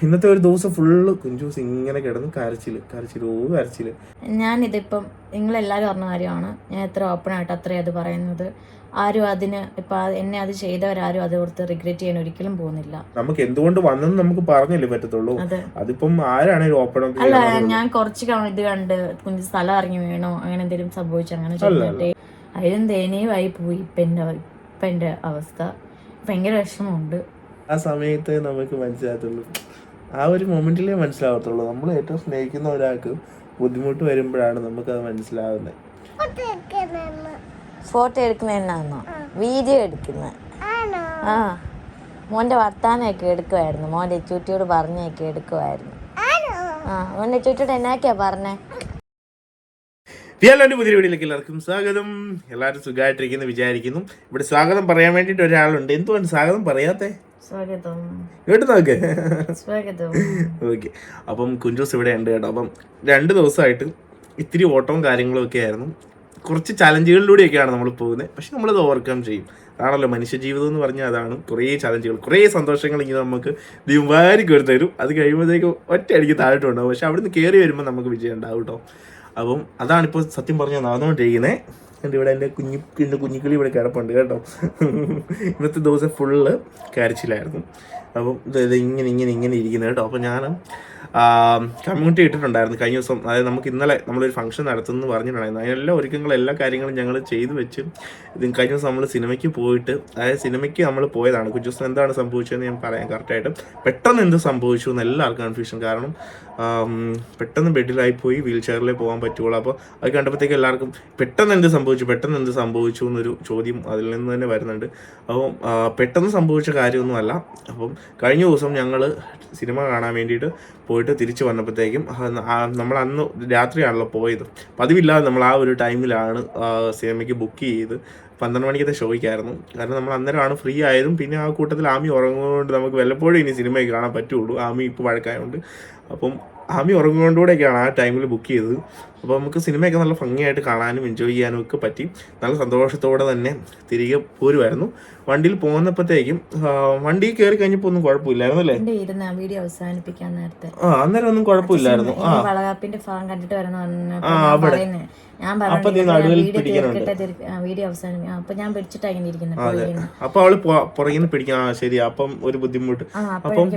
ഇന്നത്തെ ഒരു ദിവസം ഫുള്ള് കുഞ്ചൂസ് ഇങ്ങനെ കിടന്ന് കരച്ചില്. ഞാനിതിപ്പം നിങ്ങളെല്ലാവരും പറഞ്ഞ കാര്യമാണ്. ഞാൻ എത്ര ഓപ്പണായിട്ട് അത്രയും അത് പറയുന്നത്. ആരും അതിന് ഇപ്പം എന്നെ അത് ചെയ്തവരാരും അത് ഓർത്ത് റിഗ്രറ്റ് ചെയ്യാൻ ഒരിക്കലും പോകുന്നില്ല. നമുക്ക് എന്തുകൊണ്ട് വന്നെന്ന് നമുക്ക് പറഞ്ഞല്ലേ പറ്റത്തുള്ളൂ. അതിപ്പം ആരാണേലും ഓപ്പൺ അല്ല, ഞാൻ കുറച്ച് ഇത് കണ്ട് കുഞ്ഞ് സ്ഥലം ഇറങ്ങി വീണോ അങ്ങനെ എന്തെങ്കിലും സംഭവിച്ചു അങ്ങനെ ചെയ്തിട്ടേ അതിലും ദയനീയമായി പോയി ഇപ്പം എൻ്റെ അവസ്ഥ. ഭയങ്കര വിഷമമുണ്ട്. ആ സമയത്ത് നമുക്ക് മനസ്സിലാകത്തുള്ളൂ, ആ ഒരു മൊമെന്റിലേ മനസ്സിലാകത്തുള്ളൂ. നമ്മൾ ഏറ്റവും സ്നേഹിക്കുന്ന ഒരാൾക്ക് ബുദ്ധിമുട്ട് വരുമ്പോഴാണ് നമുക്കത് മനസ്സിലാകുന്നത്. ഫോട്ടോ എടുക്കുന്നതെന്നാന്നോ? വീഡിയോ എടുക്കുന്നത്. ആ, മോൻ്റെ വർത്താനമൊക്കെ എടുക്കുമായിരുന്നു. മോൻ്റെ ചുറ്റിയോട് പറഞ്ഞൊക്കെ എടുക്കുമായിരുന്നു. ആ, മോൻ്റെ ചുറ്റിയോട് എന്നാക്കിയാ പറഞ്ഞേ? റിയാലോന്റെ പുതിയ വീഡിയോയിലേക്ക് എല്ലാവർക്കും സ്വാഗതം. എല്ലാവരും സുഖമായിട്ടിരിക്കുന്നു വിചാരിക്കുന്നു. ഇവിടെ സ്വാഗതം പറയാൻ വേണ്ടിയിട്ട് ഒരാളുണ്ട്. എന്തുകൊണ്ട് സ്വാഗതം പറയാത്തേ? കേട്ട് നോക്ക്. ഓക്കെ, അപ്പം കുഞ്ചൂസ് ഇവിടെ ഉണ്ട് കേട്ടോ. അപ്പം 2 ദിവസമായിട്ട് ഇത്തിരി ഓട്ടവും കാര്യങ്ങളും ഒക്കെ ആയിരുന്നു. കുറച്ച് ചലഞ്ചുകളിലൂടെയൊക്കെയാണ് നമ്മൾ പോകുന്നത്. പക്ഷെ നമ്മളത് ഓവർകം ചെയ്യും. അതാണല്ലോ മനുഷ്യജീവിതം എന്ന് പറഞ്ഞാൽ. അതാണ് കുറേ ചലഞ്ചുകൾ, കുറേ സന്തോഷങ്ങൾ ഇങ്ങനെ നമുക്ക് ദീപാരിക്ക് ഒരു തരും. അത് കഴിയുമ്പോഴത്തേക്കും ഒറ്റയടിക്ക് താഴോട്ടുണ്ടാവും. പക്ഷെ അവിടുന്ന് കയറി വരുമ്പോൾ നമുക്ക് വിജയം ഉണ്ടാവും കേട്ടോ. അപ്പം അതാണിപ്പോൾ സത്യം പറഞ്ഞാൽ നടന്നുകൊണ്ടിരിക്കുന്നത്. എൻ്റെ ഇവിടെ എൻ്റെ കുഞ്ഞിക്കിളി ഇവിടെ കിടപ്പുണ്ട് കേട്ടോ. ഇന്നത്തെ ദിവസം ഫുള്ള് കരച്ചിലായിരുന്നു. അപ്പം ഇത് ഇങ്ങനെ ഇരിക്കുന്നത് കേട്ടോ. അപ്പം ഞാൻ കമ്മ്യൂണിറ്റി ഇട്ടിട്ടുണ്ടായിരുന്നു കഴിഞ്ഞ ദിവസം. അതായത് നമുക്ക് ഇന്നലെ നമ്മളൊരു ഫംഗ്ഷൻ നടത്തുമെന്ന് പറഞ്ഞിട്ടുണ്ടായിരുന്നു. അതിനെല്ലാം ഒരുക്കങ്ങളും എല്ലാ കാര്യങ്ങളും ഞങ്ങൾ ചെയ്തു വെച്ച് കഴിഞ്ഞ ദിവസം നമ്മൾ സിനിമയ്ക്ക് പോയിട്ട്, അതായത് സിനിമയ്ക്ക് നമ്മൾ പോയതാണ്. കുഞ്ചു ദിവസം എന്താണ് സംഭവിച്ചതെന്ന് ഞാൻ പറയാം കറക്റ്റായിട്ട്. പെട്ടെന്ന് എന്ത് സംഭവിച്ചു എന്ന് എല്ലാവർക്കും കൺഫ്യൂഷൻ. കാരണം പെട്ടെന്ന് ബെഡിലായിപ്പോയി, വീൽ ചെയറിലേ പോകാൻ പറ്റുള്ളൂ. അപ്പോൾ അത് കണ്ടപ്പോഴത്തേക്ക് എല്ലാവർക്കും പെട്ടെന്ന് എന്ത് സംഭവിച്ചു എന്നൊരു ചോദ്യം അതിൽ നിന്ന് തന്നെ വരുന്നുണ്ട്. അപ്പോൾ പെട്ടെന്ന് സംഭവിച്ച കാര്യമൊന്നുമല്ല. അപ്പം കഴിഞ്ഞ ദിവസം ഞങ്ങൾ സിനിമ കാണാൻ വേണ്ടിയിട്ട് പോയിട്ട് തിരിച്ചു വന്നപ്പോഴത്തേക്കും നമ്മൾ അന്ന് രാത്രിയാണല്ലോ പോയത്. പതിവില്ലാതെ നമ്മൾ ആ ഒരു ടൈമിലാണ് സിനിമയ്ക്ക് ബുക്ക് ചെയ്ത് 12 മണിക്കത്തെ ഷോയ്ക്കായിരുന്നു. കാരണം നമ്മൾ അന്നേരമാണ് ഫ്രീ ആയതും. പിന്നെ ആ കൂട്ടത്തിൽ ആമി ഉറങ്ങുന്നതുകൊണ്ട് നമുക്ക് വല്ലപ്പോഴും ഇനി സിനിമയൊക്കെ കാണാൻ പറ്റുള്ളൂ. ആമി ഇപ്പോൾ വഴക്കായതുകൊണ്ട്. അപ്പം ആമി ഉറങ്ങുകൊണ്ടുകൂടെയൊക്കെയാണ് ആ ടൈമിൽ ബുക്ക് ചെയ്തത്. അപ്പോൾ നമുക്ക് സിനിമയൊക്കെ നല്ല ഭംഗിയായിട്ട് കാണാനും എൻജോയ് ചെയ്യാനും ഒക്കെ പറ്റി. നല്ല സന്തോഷത്തോടെ തന്നെ തിരികെ പോരുമായിരുന്നു. വണ്ടിയിൽ പോകുന്നപ്പോഴത്തേക്കും വണ്ടി കയറി കഴിഞ്ഞപ്പോൾ ഒന്നും കുഴപ്പമില്ലായിരുന്നു അല്ലേ? വീഡിയോ അവസാനിപ്പിക്കാൻ നേരത്തെ അന്നേരം ഒന്നും കുഴപ്പമില്ലായിരുന്നു. വളകാപ്പിന്റെ ഭാഗം കണ്ടിട്ട് അവിടെ അപ്പൊ അവള് പുറകിൽ നിന്ന് പിടിക്കാൻ. ശരി, അപ്പം ഒരു ബുദ്ധിമുട്ട്. അപ്പം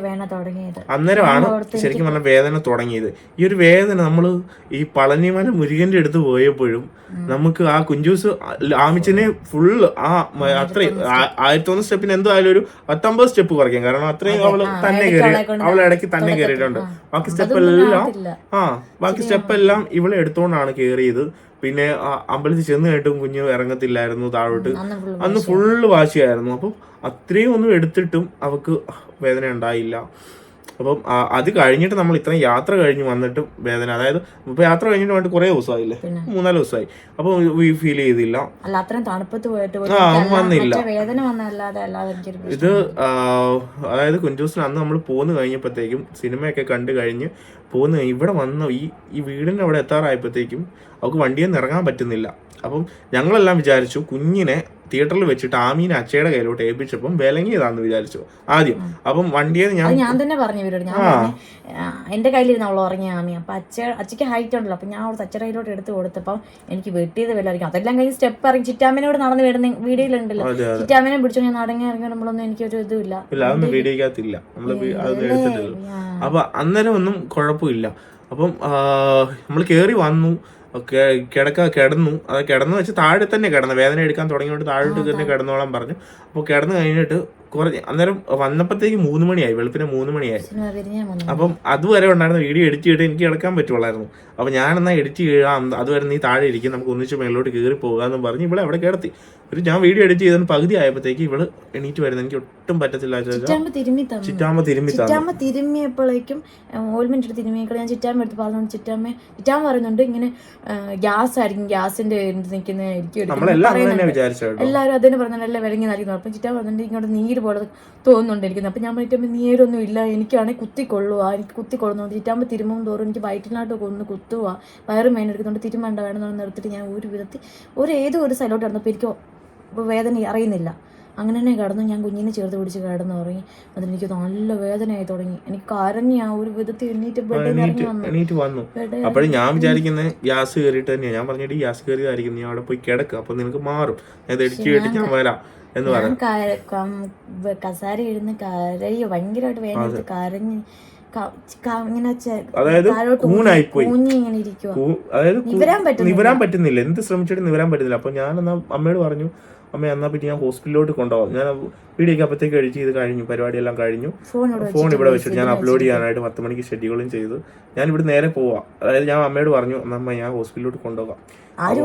അന്നേരമാണ് ശരിക്കും പറഞ്ഞ വേദന തുടങ്ങിയത്. ഈ ഒരു വേദന നമ്മള് ഈ പളനിമല മുരുകന്റെ അടുത്ത് പോയപ്പോഴും നമുക്ക് ആ കുഞ്ചൂസ് ആമിച്ചിനെ ഫുള്ള് അത്രയും 1001 സ്റ്റെപ്പിന് എന്തായാലും ഒരു 19 സ്റ്റെപ്പ് കുറയ്ക്കാം. കാരണം അത്രയും അവള് തന്നെ കയറി, അവളെ ഇടയ്ക്ക് തന്നെ കയറിയിട്ടുണ്ട്. ബാക്കി സ്റ്റെപ്പെല്ലാം ഇവളെ എടുത്തോണ്ടാണ് കയറിയത്. പിന്നെ അമ്പലത്തിൽ ചെന്ന് കേട്ടും കുഞ്ഞ് ഇറങ്ങത്തില്ലായിരുന്നു താഴോട്ട്. അന്ന് ഫുള്ള് വാശിയായിരുന്നു. അപ്പം അത്രയും ഒന്നും എടുത്തിട്ടും അവക്ക് വേദന ഉണ്ടായില്ല. അപ്പം അത് കഴിഞ്ഞിട്ട് നമ്മൾ ഇത്രയും യാത്ര കഴിഞ്ഞ് വന്നിട്ടും വേദന, അതായത് ഇപ്പൊ യാത്ര കഴിഞ്ഞിട്ട് വന്നിട്ട് കുറെ ദിവസമായില്ലേ, 3-4 ദിവസമായി. അപ്പൊ ഫീൽ ചെയ്തില്ല. വന്നില്ല ഇത്. അതായത് കുഞ്ചൂസിന് അന്ന് നമ്മൾ പോന്ന് കഴിഞ്ഞപ്പോഴത്തേക്കും സിനിമയൊക്കെ കണ്ടു കഴിഞ്ഞ് ഇവിടെ വന്ന ഈ വീടിന്റെ അവിടെ എത്താറായപ്പോഴത്തേക്കും അവൾക്ക് വണ്ടിയിൽ നിന്ന് ഇറങ്ങാൻ പറ്റുന്നില്ല. അപ്പം ഞങ്ങളെല്ലാം വിചാരിച്ചു കുഞ്ഞിനെ തിയേറ്ററിൽ വെച്ചിട്ട് ആമീനെ അച്ഛയുടെ കയ്യിലോട്ട് ഏൽപ്പിച്ചപ്പം വിലങ്ങിയതാന്ന് വിചാരിച്ചു ആദ്യം. അപ്പം വണ്ടിയെ ഞാൻ തന്നെ പറഞ്ഞു ഇവരോട്, എന്റെ കയ്യിലിരുന്ന് അവൾ ഉറങ്ങിയ ആമി. അപ്പൊ അച്ഛക്ക് ഹൈറ്റ് ഉണ്ടല്ലോ. അപ്പൊ ഞാൻ അവൾ അച്ഛയുടെ കയ്യിലോട്ട് എടുത്ത് കൊടുത്തപ്പം എനിക്ക് വെട്ടിയത് വല്ലതായിരിക്കും. അതെല്ലാം കഴിഞ്ഞ് സ്റ്റെപ്പ് ഇറങ്ങി ചിറ്റാമ്മനോട് നടന്ന് വരുന്ന വീഡിയോയിലുണ്ടല്ലോ. ചിറ്റാമ്മനെ പിടിച്ചോ ഞാൻ നടങ്ങി ഇറങ്ങിടുമ്പോഴൊന്നും എനിക്കൊരു ഇതുമില്ല. വീഡിയോക്കകത്തില്ല, അപ്പൊ അന്നേരം ഒന്നും കുഴപ്പമില്ല. അപ്പം നമ്മൾ കേറി വന്നു, കിടന്നു. അത് കിടന്നു വെച്ച് താഴെ തന്നെ കിടന്നു. വേദന എടുക്കാൻ തുടങ്ങിയോണ്ട് താഴോട്ട് തന്നെ കിടന്നോളാൻ പറഞ്ഞു. അപ്പോൾ കിടന്നു കഴിഞ്ഞിട്ട് അന്നേരം വന്നപ്പോഴത്തേക്ക് 3 മണിയായി, വെളുപ്പിനെ 3 മണിയായി. അപ്പം അതുവരെ ഉണ്ടായിരുന്ന വീഡിയോ എഡിറ്റ് ചെയ്തിട്ട് എനിക്ക് കിടക്കാൻ പറ്റുള്ളായിരുന്നു. അപ്പൊ ഞാനെന്നാ എഡിറ്റ് ചെയ്യാം, അതുവരെ നീ താഴെ ഇരിക്കും, നമുക്ക് ഒന്നിച്ച് മേളിലോട്ട് കയറി പോകാന്ന് പറഞ്ഞ് ഇവിടെ അവിടെ കിടത്തി. ഞാൻ വീഡിയോ എഡിറ്റ് ചെയ്തതിന് പകുതി ആയപ്പോഴത്തേക്ക് ഇവള് എണീറ്റ് വരുന്നത് എനിക്ക് ഒട്ടും പറ്റത്തില്ല. ചിറ്റാമ്മ തിരുമ്മിയപ്പോഴേക്കും ഓയിൽമെന്റ് എടുത്ത് തിരുമ്മിയേക്കളെ ഞാൻ ചിറ്റാമ്മ എടുത്ത് പറഞ്ഞു. ചിറ്റാമ്മ പറയുന്നുണ്ട് ഇങ്ങനെ ഗ്യാസ് ആയിരിക്കും, ഗ്യാസിന്റെ നിൽക്കുന്നതായിരിക്കും. എല്ലാവരും അതിന് പറഞ്ഞല്ലേ വിലങ്ങി നൽകുന്നു. അപ്പം ചിറ്റാമ്മ പറഞ്ഞിട്ട് ഇങ്ങോട്ട് നീര് പോലെ തോന്നുന്നുണ്ട് ഇരിക്കുന്നത്. അപ്പം ഞാൻ പറഞ്ഞിട്ട് നീരൊന്നും ഇല്ല, എനിക്കാണെങ്കിൽ കുത്തിക്കൊള്ളുക, എനിക്ക് കുത്തിക്കൊള്ളുന്നുണ്ട്. ചിറ്റാമ്പ് തിരുമ്പും തോറും എനിക്ക് വയറ്റിനാട്ടൊക്കെ ഒന്ന് കുത്തുക, വയറ് മെയിനെടുക്കുന്നുണ്ട്. തിരുമണ്ട വേണമെന്ന് നിർത്തിട്ട് ഞാൻ ഒരു വിധത്തിൽ ഏതോ ഒരു സ്ഥലത്തോട്ട് ഇറന്നപ്പോൾ എനിക്ക് വേദന അറിയുന്നില്ല. അങ്ങനെ തന്നെ കിടന്നു. ഞാൻ കുഞ്ഞിനെ ചേർത്ത് പിടിച്ച് കിടന്നു ഉറങ്ങി. അതിനെനിക്ക് നല്ല വേദനയായി തുടങ്ങി. എനിക്ക് കരഞ്ഞി ആ ഒരു വിധത്തിൽ എണീറ്റ് വന്നു. അപ്പോഴും ഞാൻ വിചാരിക്കുന്നത് ഗ്യാസ് കയറിയിട്ട് തന്നെയാണ്. ഞാൻ പറഞ്ഞിട്ട് ഗ്യാസ് കയറിയതായിരിക്കും, നീ അവിടെ പോയി കിടക്കുക, അപ്പൊ നിനക്ക് മാറും, ഞാൻ ഇടിച്ചു കേട്ട് ഞാൻ വരാം എന്ന് പറഞ്ഞു. കസാര ഇരുന്ന് കരയോ, ഭയങ്കരമായിട്ട് വേദന കരഞ്ഞ് അതായത് കൂനായിപ്പോയി, അതായത് നിവരാൻ പറ്റുന്നില്ല, എന്ത് ശ്രമിച്ചിട്ട് നിവരാൻ പറ്റുന്നില്ല. അപ്പൊ ഞാൻ എന്നാ അമ്മയോട് പറഞ്ഞു, അമ്മ എന്നാ പിന്നെ ഞാൻ ഹോസ്പിറ്റലിലോട്ട് കൊണ്ടുപോകാം. ഞാൻ വീഡിയോ ഒക്കെ അപ്പത്തേക്ക് എഡിറ്റ് ചെയ്ത് കഴിഞ്ഞു, പരിപാടിയെല്ലാം കഴിഞ്ഞു. ഫോൺ ഇവിടെ വെച്ചിട്ട് ഞാൻ അപ്ലോഡ് ചെയ്യാനായിട്ട് 10 മണിക്ക് ഷെഡ്യൂളും ചെയ്തു. ഞാൻ ഇവിടെ നേരെ പോവാം. അതായത് ഞാൻ അമ്മയോട് പറഞ്ഞു, അമ്മ ഞാൻ ഹോസ്പിറ്റലിലോട്ട് കൊണ്ടുപോകാം. ആരും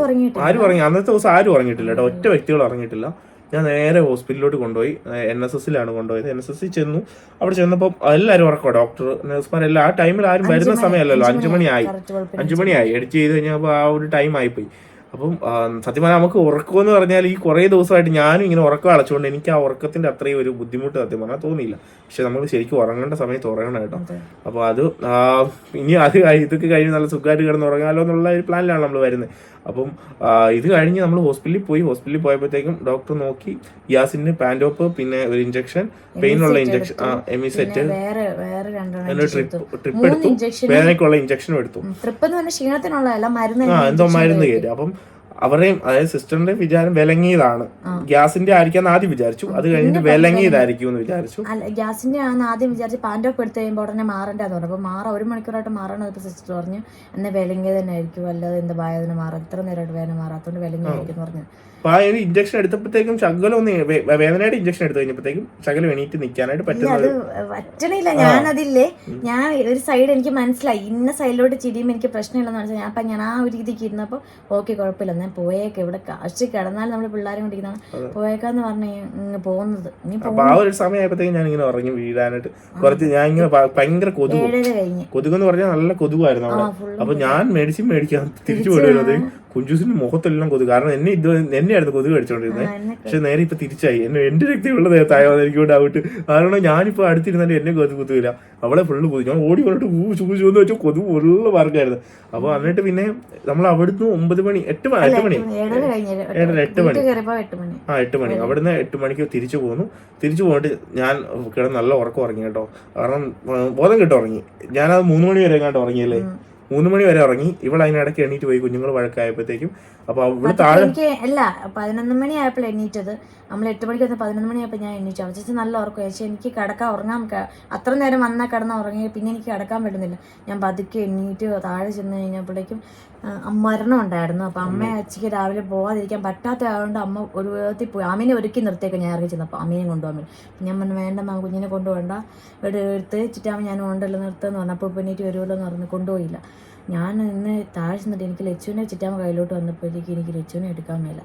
ഉറങ്ങി, അന്നത്തെ ദിവസം ആരും ഉറങ്ങിയിട്ടില്ല കേട്ടോ, ഒറ്റ വ്യക്തികൾ ഉറങ്ങിയിട്ടില്ല. ഞാൻ നേരെ ഹോസ്പിറ്റലിലോട്ട് കൊണ്ടുപോയി. NSSലാണ് കൊണ്ടുപോയത്. NSS ചെന്നു. അവിടെ ചെന്നപ്പോൾ എല്ലാവരും ഉറക്കോ, ഡോക്ടർ നഴ്സുമാരെല്ലാം. ആ ടൈമിൽ ആരും വരുന്ന സമയമല്ലല്ലോ, 5 മണിയായി എഡിറ്റ് ചെയ്ത് കഴിഞ്ഞപ്പോൾ ആ ഒരു ടൈം ആയിപ്പോയി. അപ്പം സത്യം പറഞ്ഞാൽ നമുക്ക് ഉറക്കമെന്ന് പറഞ്ഞാൽ ഈ കുറേ ദിവസമായിട്ട് ഞാനും ഇങ്ങനെ ഉറക്കം അടച്ചുകൊണ്ട് എനിക്ക് ആ ഉറക്കത്തിന്റെ അത്രയും ഒരു ബുദ്ധിമുട്ട് സത്യം പറഞ്ഞാൽ തോന്നിയില്ല. പക്ഷെ നമ്മൾ ശരിക്കും ഉറങ്ങേണ്ട സമയത്ത് ഉറങ്ങണം കേട്ടോ. അപ്പോൾ അത് ഇനി ഇതൊക്കെ കഴിഞ്ഞ് നല്ല സുഖമായിട്ട് കിടന്ന് ഉറങ്ങാമല്ലോ എന്നുള്ള ഒരു പ്ലാനിലാണ് നമ്മൾ വരുന്നത്. അപ്പം ഇത് കഴിഞ്ഞ് നമ്മൾ ഹോസ്പിറ്റലിൽ പോയപ്പോഴത്തേക്കും ഡോക്ടർ നോക്കി, ഗ്യാസിന് പാൻഡോപ്പ്, പിന്നെ ഒരു ഇഞ്ചക്ഷൻ, പെയിനുള്ള ഇഞ്ചക്ഷൻ, എമിസെറ്റ്, ട്രിപ്പ് എടുത്തു, വേദനയ്ക്കുള്ള ഇഞ്ചക്ഷനും എടുത്തു, എന്തോ മരുന്ന് കയറ്റി. അപ്പം അവരെയും, അതായത് സിസ്റ്ററിന്റെ വിചാരം വിലങ്ങിയതാണ്, ഗ്യാസിന്റെ ആയിരിക്കാന്ന് ആദ്യം വിചാരിച്ചു. അത് കഴിഞ്ഞിട്ട് വിലങ്ങിയതായിരിക്കും എന്ന് വിചാരിച്ചു. അല്ല, ഗ്യാസിന്റെ ആണെന്ന് ആദ്യം വിചാരിച്ചു. പാൻഡോപ്പ് എടുത്ത് കഴിയുമ്പോൾ ഉടനെ മാറേണ്ടതെന്ന് പറഞ്ഞു. അപ്പൊ 1 മണിക്കൂറായിട്ട് മാറണം സിസ്റ്റർ പറഞ്ഞു. എന്നെ വിലങ്ങിയത് തന്നെ ആയിരിക്കും, അല്ലാതെ എന്താ വേദന മാറാം, ഇത്ര നേരമായിട്ട് വേദന മാറാത്തോണ്ട് വിലങ്ങിയായിരിക്കും പറഞ്ഞു. അപ്പൊ ആ ഒരു ഇഞ്ചക്ഷൻ എടുത്തപ്പോഴത്തേക്കും ശകലം ഒന്ന് വേദനയുടെ ഇഞ്ചക്ഷൻ എടുത്തു കഴിഞ്ഞപ്പോഴത്തേക്കും ശകലം എണീറ്റ് നിൽക്കാനായിട്ട് പറ്റണില്ല. ഞാനതില്ലേ, ഞാൻ ഒരു സൈഡ് എനിക്ക് മനസ്സിലായി, ഇന്ന സൈഡിലോട്ട് ചിരിയുമ്പോൾ എനിക്ക് പ്രശ്നമില്ലെന്ന് മനസ്സിലായി. ഞാൻ ആ ഒരു രീതിക്ക് ഇരുന്നപ്പോൾ ഓക്കെ കുഴപ്പമില്ല, ഞാൻ പോയേക്ക്, ഇവിടെ കാശ് കിടന്നാലും നമ്മള് പിള്ളേരെ കൊണ്ടിരിക്കുന്ന പോയേക്കാന്ന് പറഞ്ഞു പോകുന്നത്. ആ ഒരു സമയമായപ്പോഴത്തേക്കും ഞാൻ ഇങ്ങനെ ഉറങ്ങി വീഴാനായിട്ട് കുറച്ച്, ഞാൻ ഇങ്ങനെ ഭയങ്കര കൊതുകെന്ന് പറഞ്ഞാൽ നല്ല കൊതുകായിരുന്നു അവിടെ. അപ്പൊ ഞാൻ മെഡിസിൻ മേടിക്കാൻ തിരിച്ചു പോരുന്നത് കുഞ്ചൂസിന്റെ മുഖത്തെല്ലാം കൊതുക്. കാരണം എന്നെയായിരുന്നു കൊതുക് കടിച്ചോണ്ടിരുന്നത്. പക്ഷെ നേരെ ഇപ്പൊ തിരിച്ചായി, എന്റെ രക്തമുള്ള നേരത്തായോ എനിക്ക് ഡൗട്ട്. കാരണം ഞാനിപ്പോ അടുത്തിരുന്നാലും എന്നെ കുത്തുകില്ല, അവളെ ഫുള്ള് കൊതു. ഞാൻ ഓടി കൊണ്ടിട്ട് ചൂന്ന് വെച്ചാൽ കൊതുക് ഫുള്ള് മാർക്കായിരുന്നു. അപ്പൊ എന്നിട്ട് പിന്നെ നമ്മൾ അവിടുന്ന് 8 മണി 8 മണി 8 മണി അവിടുന്ന് 8 മണിക്ക് തിരിച്ചു പോന്നിട്ട് ഞാൻ കിടന്ന് നല്ല ഉറക്കം ഉറങ്ങി കേട്ടോ. കാരണം ബോധം കിട്ടും ഉറങ്ങി. ഞാനത് 3 മണി വരെ എങ്ങാണ്ട് ഉറങ്ങിയല്ലേ, 3 മണി വരെ ഉറങ്ങി. ഇവിടെ അതിനിടയ്ക്ക് എണീറ്റ് പോയി, കുഞ്ഞുങ്ങൾ വഴക്കായപ്പോഴത്തേക്കും. അപ്പൊ ഇവിടെ താഴെ അല്ല 11 മണി ആയപ്പോൾ എണീറ്റത്. നമ്മൾ 8 മണിക്ക് വന്ന് 11 മണിയായപ്പോൾ ഞാൻ എണീച്ചു. അവർക്ക് നല്ല ഉറക്കം. പക്ഷേ എനിക്ക് ഉറങ്ങാൻ അത്ര നേരം വന്നാൽ ഉറങ്ങി, പിന്നെ എനിക്ക് കിടക്കാൻ പറ്റുന്നില്ല. ഞാൻ പതുക്കെ എണീറ്റ് താഴെ ചെന്ന് കഴിഞ്ഞപ്പോഴേക്കും മരണം ഉണ്ടായിരുന്നു. അപ്പൊ അമ്മ അച്ഛക്ക് രാവിലെ പോകാതിരിക്കാൻ പറ്റാത്ത ആയതുകൊണ്ട് അമ്മ ഒരു വിധത്തിൽ പോയി. അമ്മീനെ ഒരുക്കി നിർത്തിയൊക്കെ ഞാൻ ഇറങ്ങി ചെന്നപ്പോൾ അമ്മീനെ കൊണ്ടുപോകാൻ. ഞാൻ പറഞ്ഞു വേണ്ട മാം, കുഞ്ഞിനെ കൊണ്ടുപോകണ്ട, ഇവിടെ എടുത്ത് ചിറ്റാമ്മ ഞാൻ ഉണ്ടല്ലോ നിർത്തുമെന്ന് പറഞ്ഞപ്പോൾ പെണ്ണീറ്റ് വരുമല്ലോ എന്ന് പറഞ്ഞ് കൊണ്ടുപോയില്ല. ഞാൻ ഇന്ന് താഴെ ചെന്നിട്ട് എനിക്ക് ലച്ചുവിനെ ചിറ്റാമ്മ കയ്യിലോട്ട് വന്നപ്പോഴേക്ക് എനിക്ക് ലച്ചുവിനെ എടുക്കാൻ മേല.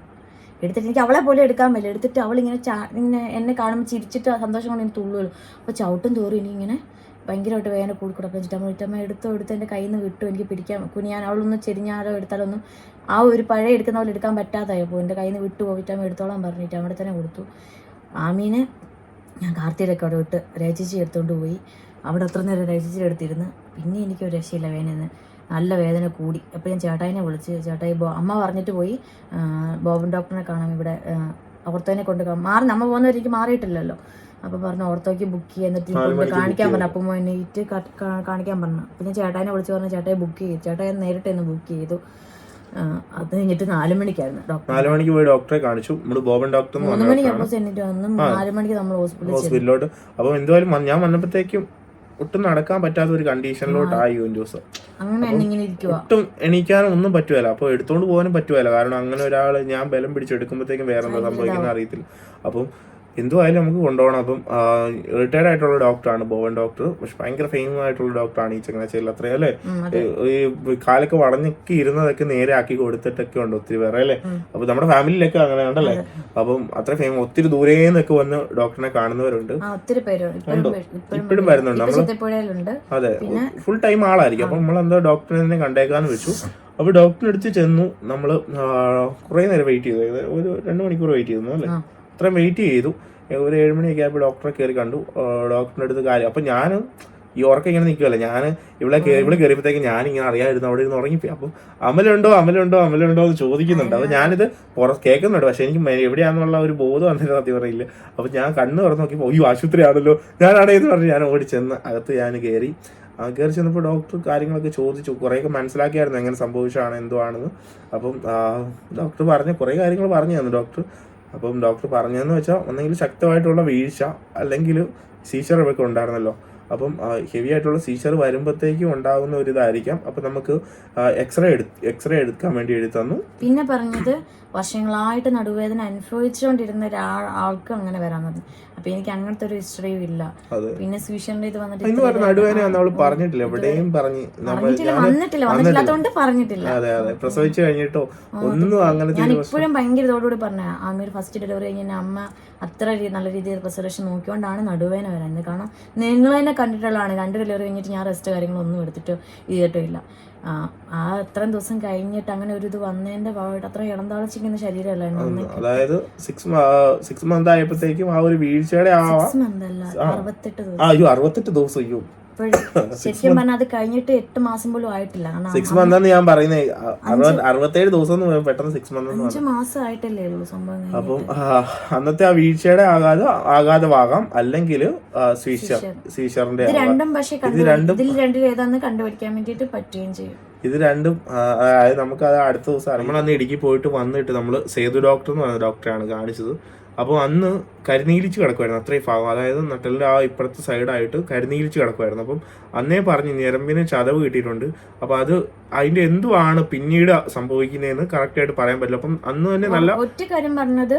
എടുത്തിട്ട് എനിക്ക് അവളെ പോലെ എടുക്കാൻ മേല. എടുത്തിട്ട് അവളിങ്ങനെ ഇങ്ങനെ എന്നെ കാണുമ്പോൾ ചിരിച്ചിട്ട് സന്തോഷം കൊണ്ട് എനിക്ക് തുള്ളുള്ളൂ. അപ്പോൾ ചവിട്ടും തോറും എനിക്കിങ്ങനെ ഭയങ്കരമായിട്ട് വേദന കൂടിക്കൂടപ്പം ചിറ്റമ്മ എടുത്ത് എൻ്റെ കയ്യിൽ നിന്ന് വിട്ടു. എനിക്ക് പിടിക്കാൻ കുനിയാൻ അവളൊന്ന് ചെരിഞ്ഞാലോ എടുത്താലൊന്നും ആ ഒരു പഴയ എടുക്കുന്ന പോലെ എടുക്കാൻ പറ്റാതായപ്പോൾ എൻ്റെ കയ്യിൽ നിന്ന് വിട്ടു പോയിട്ടമ്മ എടുത്തോളാൻ പറഞ്ഞിട്ട് അവിടെ തന്നെ കൊടുത്തു. ആമീനെ ഞാൻ കാർത്തിയിലൊക്കെ അവിടെ വിട്ട് രചിച്ച് എടുത്തുകൊണ്ട് പോയി. അവിടെ അത്ര നേരം രചിച്ച് എടുത്തിരുന്ന്. പിന്നെ എനിക്ക് ഒരു രക്ഷയില്ല, വേദന നല്ല വേദന കൂടി. അപ്പോൾ ഞാൻ ചേട്ടായിനെ വിളിച്ച്, ചേട്ടായി അമ്മ പറഞ്ഞിട്ട് പോയി ബോബൻ ഡോക്ടറിനെ കാണാം, ഇവിടെ ഓർത്തോനെ കൊണ്ട് നമ്മ പോകുന്നവർക്ക് മാറിയിട്ടില്ലല്ലോ. അപ്പോൾ പറഞ്ഞു ഓർത്തോയ്ക്ക് ബുക്ക് ചെയ്യുക, എന്നിട്ട് കാണിക്കാൻ പറഞ്ഞു. അപ്പം എന്നിട്ട് കാണിക്കാൻ പറഞ്ഞു. പിന്നെ ചേട്ടായിനെ വിളിച്ച് പറഞ്ഞു ചേട്ടായി ബുക്ക് ചെയ്തു. ചേട്ടായി നേരിട്ട് തന്നെ ബുക്ക് ചെയ്തു. അത് കഴിഞ്ഞിട്ട് 4 മണിക്കായിരുന്നു ഡോക്ടർ. 4 മണിക്ക് പോയി ഡോക്ടറെ കാണിച്ചു. നമ്മള് ബോബൻ ഡോക്ടർ 3 മണിക്ക് അപ്പോസ് എന്നിട്ട് വന്നു. 4 മണിക്ക് നമ്മൾ ഹോസ്പിറ്റലിലോട്ട്. അപ്പൊ എന്തായാലും ഞാൻ വന്നപ്പോഴത്തേക്കും ഒട്ടും നടക്കാൻ പറ്റാത്ത ഒരു കണ്ടീഷനിലോട്ടായി ദിവസം. ഒട്ടും എണീക്കാനും ഒന്നും പറ്റുമല്ല. അപ്പൊ എടുത്തോണ്ട് പോകാനും പറ്റുമല്ല. കാരണം അങ്ങനെ ഒരാള് ഞാൻ ബലം പിടിച്ചെടുക്കുമ്പോഴത്തേക്കും വേറെ എന്താ സംഭവിക്കുന്ന അറിയത്തില്ല. അപ്പം എന്തുമായാലും നമുക്ക് കൊണ്ടുപോകണം. അപ്പം റിട്ടയർഡ് ആയിട്ടുള്ള ഡോക്ടറാണ് ബോവൻ ഡോക്ടർ. പക്ഷെ ഭയങ്കര ഫേമസ് ആയിട്ടുള്ള ഡോക്ടറാണ് ഈ ചങ്ങനാശ്ശേരിയിൽ. അത്രയും അല്ലേ, ഈ കാലൊക്കെ വളഞ്ഞൊക്കെ ഇരുന്നതൊക്കെ നേരെ ആക്കി കൊടുത്തിട്ടൊക്കെ ഉണ്ട് ഒത്തിരി പേരെ അല്ലേ. അപ്പൊ നമ്മുടെ ഫാമിലിയിലൊക്കെ അങ്ങനെ ഉണ്ടല്ലേ. അപ്പം അത്ര ഫേമസ്, ഒത്തിരി ദൂരെ നിന്നൊക്കെ വന്ന് ഡോക്ടറിനെ കാണുന്നവരുണ്ട്, ഇപ്പോഴും വരുന്നുണ്ട്. നമ്മള് അതെ ഫുൾ ടൈം ആളായിരിക്കും. അപ്പൊ നമ്മളെന്തോ ഡോക്ടറിനെ തന്നെ കണ്ടേക്കാന്ന് വെച്ചു. അപ്പൊ ഡോക്ടറിന്റെ അടുത്ത് ചെന്നു. നമ്മള് കുറെ നേരം വെയിറ്റ് ചെയ്തു, ഒരു 2 മണിക്കൂർ വെയിറ്റ് ചെയ്തു അല്ലേ. അത്രയും വെയിറ്റ് ചെയ്തു. ഒരു 7 മണിയൊക്കെ ആയപ്പോൾ ഡോക്ടറെ കയറി കണ്ടു. ഡോക്ടറിൻ്റെ അടുത്ത് കാര്യം അപ്പം ഞാൻ ഈ ഉറക്കം ഇങ്ങനെ നിൽക്കുമല്ലോ. ഞാൻ ഇവിടെ കയറിയപ്പോഴത്തേക്ക് ഞാൻ ഇങ്ങനെ അറിയാമായിരുന്നു അവിടെ ഇരുന്ന് ഉറങ്ങിപ്പോയി. അപ്പം അമലുണ്ടോ എന്ന് ചോദിക്കുന്നുണ്ട്. അപ്പോൾ ഞാനിത് കേൾക്കുന്നുണ്ട്, പക്ഷെ എനിക്ക് എവിടെയാണെന്നുള്ള ഒരു ബോധം വന്നിട്ട് സത്യം പറയില്ല. അപ്പോൾ ഞാൻ കണ്ണ് തുറന്ന് നോക്കിയപ്പോൾ ഈ ആശുപത്രി ആണല്ലോ ഞാനാണേന്ന് പറഞ്ഞ് ഞാൻ ഓടിച്ചെന്ന് അകത്ത് ഞാൻ കയറി ചെന്നപ്പോൾ ഡോക്ടർ കാര്യങ്ങളൊക്കെ ചോദിച്ചു, കുറേയൊക്കെ മനസ്സിലാക്കിയായിരുന്നു എങ്ങനെ സംഭവിച്ചതാണ് എന്തോ ആണെന്ന്. അപ്പം ഡോക്ടർ കുറേ കാര്യങ്ങൾ പറഞ്ഞു തന്നു ഡോക്ടർ. അപ്പം ഡോക്ടർ പറഞ്ഞതെന്ന് വെച്ചാൽ ഒന്നെങ്കിൽ ശക്തമായിട്ടുള്ള വീഴ്ച അല്ലെങ്കിൽ സീച്ചർ ഒക്കെ ഉണ്ടായിരുന്നല്ലോ. അപ്പം ഹെവി ആയിട്ടുള്ള സീച്ചർ വരുമ്പോഴത്തേക്കും ഉണ്ടാകുന്ന ഒരു ഇതായിരിക്കാം. അപ്പം നമുക്ക് എക്സ്റേ എടുക്കാൻ വേണ്ടി എഴുതി തന്നു. പിന്നെ പറഞ്ഞത് വർഷങ്ങളായിട്ട് നടുവേദന അനുഭവിച്ചുകൊണ്ടിരുന്ന ഒരാൾക്ക് അങ്ങനെ വരാൻ മതി. അപ്പൊ എനിക്ക് അങ്ങനത്തെ ഒരു ഹിസ്റ്ററിയും ഇല്ല. പിന്നെ സ്വീഷറിന്റെ ഇത് വന്നിട്ട് പറഞ്ഞിട്ടില്ല, എവിടെയും വന്നിട്ടില്ലാത്തോണ്ട് പറഞ്ഞിട്ടില്ല. അതെ പ്രസവിച്ചു കഴിഞ്ഞിട്ടോ ഒന്നും അങ്ങനെ. ഞാൻ ഇപ്പോഴും ഭയങ്കര ഇതോടുകൂടി പറഞ്ഞ ആമീർ ഫസ്റ്റ് ഡെലിവറി കഴിഞ്ഞ അമ്മ അത്ര നല്ല രീതിയിൽ പ്രസർവേഷൻ നോക്കിക്കൊണ്ടാണ് നടുവേദന വരുന്നത്. കാരണം നിങ്ങൾ തന്നെ കണ്ടിട്ടുള്ളതാണ്, 2 ഡെലിവറി കഴിഞ്ഞിട്ട് ഞാൻ റെസ്റ്റ് കാര്യങ്ങളൊന്നും എടുത്തിട്ടോ ചെയ്തിട്ടോ ഇല്ല. അത്രയും ദിവസം കഴിഞ്ഞിട്ട് അങ്ങനെ ഒരു ഇത് വന്നതിന്റെ ഭാഗമായിട്ട് അത്ര ഇടംതാളിച്ചിരിക്കുന്ന ശരീരമല്ലായിരുന്നു. അതായത് 6 മന്ത് ആയപ്പോഴത്തേക്കും ആ ഒരു വീഴ്ചയുടെ 68 ദിവസം. അയ്യോ ശരിക്കും പറഞ്ഞാൽ അത് കഴിഞ്ഞിട്ട് 8 മാസം പോലും ആയിട്ടില്ല. 6 മന്ത് ഞാൻ പറയുന്നത് 67 ദിവസം പെട്ടെന്ന് 6 മന്ത് 5 മാസം ആയിട്ടല്ലേ ഉള്ളൂ സംഭവം. അപ്പം അന്നത്തെ ആ വീഴ്ചയുടെ ആഘാതമാകാം, അല്ലെങ്കിൽ സ്വീഷറിന്റെ രണ്ടും. പക്ഷെ ഇതിൽ രണ്ടിൽ ഏതാന്ന് കണ്ടുപിടിക്കാൻ വേണ്ടിട്ട് പറ്റുകയും ചെയ്യും. ഇത് രണ്ടും അതായത് നമുക്ക് അത് അടുത്ത ദിവസം നമ്മൾ അന്ന് ഇടുക്കി പോയിട്ട് വന്നിട്ട് നമ്മൾ സേതു ഡോക്ടർ എന്ന് പറയുന്ന ഡോക്ടറാണ് കാണിച്ചത്. അപ്പോൾ അന്ന് കരിനീലിച്ച് കിടക്കുമായിരുന്നു അത്രയും ഭാഗം, അതായത് നട്ടലിൻ്റെ ആ ഇപ്പുറത്തെ സൈഡായിട്ട് കരിനീലിച്ച് കിടക്കുമായിരുന്നു. അപ്പം അന്നേ പറഞ്ഞു ഞരമ്പിന് ചതവ് കിട്ടിയിട്ടുണ്ട്. അപ്പോൾ അത് അതിന്റെ എന്തുവാണ് പിന്നീട് സംഭവിക്കുന്നതെന്ന് കറക്റ്റ് ആയിട്ട് പറയാൻ പറ്റില്ല. അപ്പം അന്ന് തന്നെ നല്ല ഒറ്റ കാര്യം പറഞ്ഞത്,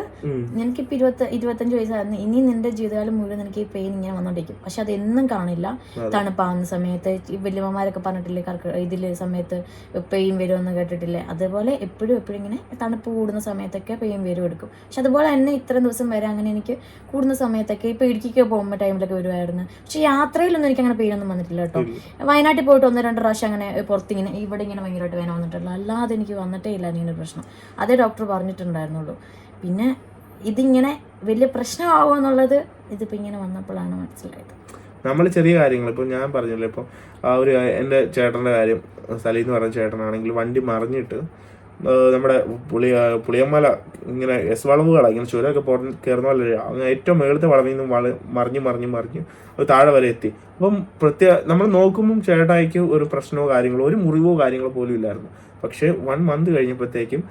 എനിക്കിപ്പോ 25 വയസ്സായിരുന്നു, ഇനി നിന്റെ ജീവിതകാലം മുഴുവൻ എനിക്ക് ഈ പെയിൻ ഇങ്ങനെ വന്നോണ്ടിരിക്കും. പക്ഷെ അത് എന്നും കാണില്ല. തണുപ്പാവുന്ന സമയത്ത് വല്യമ്മമാരൊക്കെ പറഞ്ഞിട്ടില്ലേ ഇതില് സമയത്ത് പെയിൻ വരുമെന്ന് കേട്ടിട്ടില്ലേ, അതുപോലെ എപ്പോഴും ഇങ്ങനെ തണുപ്പ് കൂടുന്ന സമയത്തൊക്കെ പെയിൻ വരും എടുക്കും. പക്ഷെ അതുപോലെ തന്നെ ഇത്രയും ദിവസം വരെ അങ്ങനെ എനിക്ക് കൂടുന്ന സമയത്തൊക്കെ ഇപ്പൊ ഇടുക്കിക്ക് പോകുമ്പോൾ ടൈമിലൊക്കെ വരുമായിരുന്നു. പക്ഷെ യാത്രയിലൊന്നും എനിക്ക് അങ്ങനെ പെയിനൊന്നും വന്നിട്ടില്ല കേട്ടോ. വയനാട്ടിൽ പോയിട്ട് 1-2 പ്രാവശ്യം അങ്ങനെ പുറത്തിങ്ങനെ ഇവിടെ ഇങ്ങനെ ഭയങ്കരമായിട്ട് വേന വന്നിട്ടുള്ളൂ, അല്ലാതെ എനിക്ക് വന്നിട്ടേ ഇല്ല ഇങ്ങനെ പ്രശ്നം. അതേ ഡോക്ടർ പറഞ്ഞിട്ടുണ്ടായിരുന്നുള്ളൂ. പിന്നെ ഇതിങ്ങനെ വലിയ പ്രശ്നമാവുമെന്നുള്ളത് ഇതിപ്പോൾ ഇങ്ങനെ വന്നപ്പോഴാണ് മനസ്സിലായത്. നമ്മൾ ചെറിയ കാര്യങ്ങൾ ഇപ്പോൾ ഞാൻ പറഞ്ഞല്ലോ, ഇപ്പോൾ ആ ഒരു എൻ്റെ ചേട്ടൻ്റെ കാര്യം, സലീം എന്ന് പറഞ്ഞ ചേട്ടനാണെങ്കിൽ വണ്ടി മറിഞ്ഞിട്ട് നമ്മുടെ പുളിയമ്മല ഇങ്ങനെ വളവുകളാണ്, ഇങ്ങനെ ചുരമൊക്കെ കയറുന്ന പോലെ അങ്ങനെ ഏറ്റവും മേളത്തെ വളവിൽ നിന്ന് മറിഞ്ഞ് അത് താഴെ വരെ എത്തി. അപ്പം നമ്മൾ നോക്കുമ്പം ചേട്ടായിക്ക് ഒരു പ്രശ്നമോ കാര്യങ്ങളോ ഒരു മുറിവോ കാര്യങ്ങളോ പോലും ഇല്ലായിരുന്നു. പക്ഷേ 1 മന്ത് കഴിഞ്ഞപ്പോഴത്തേക്കും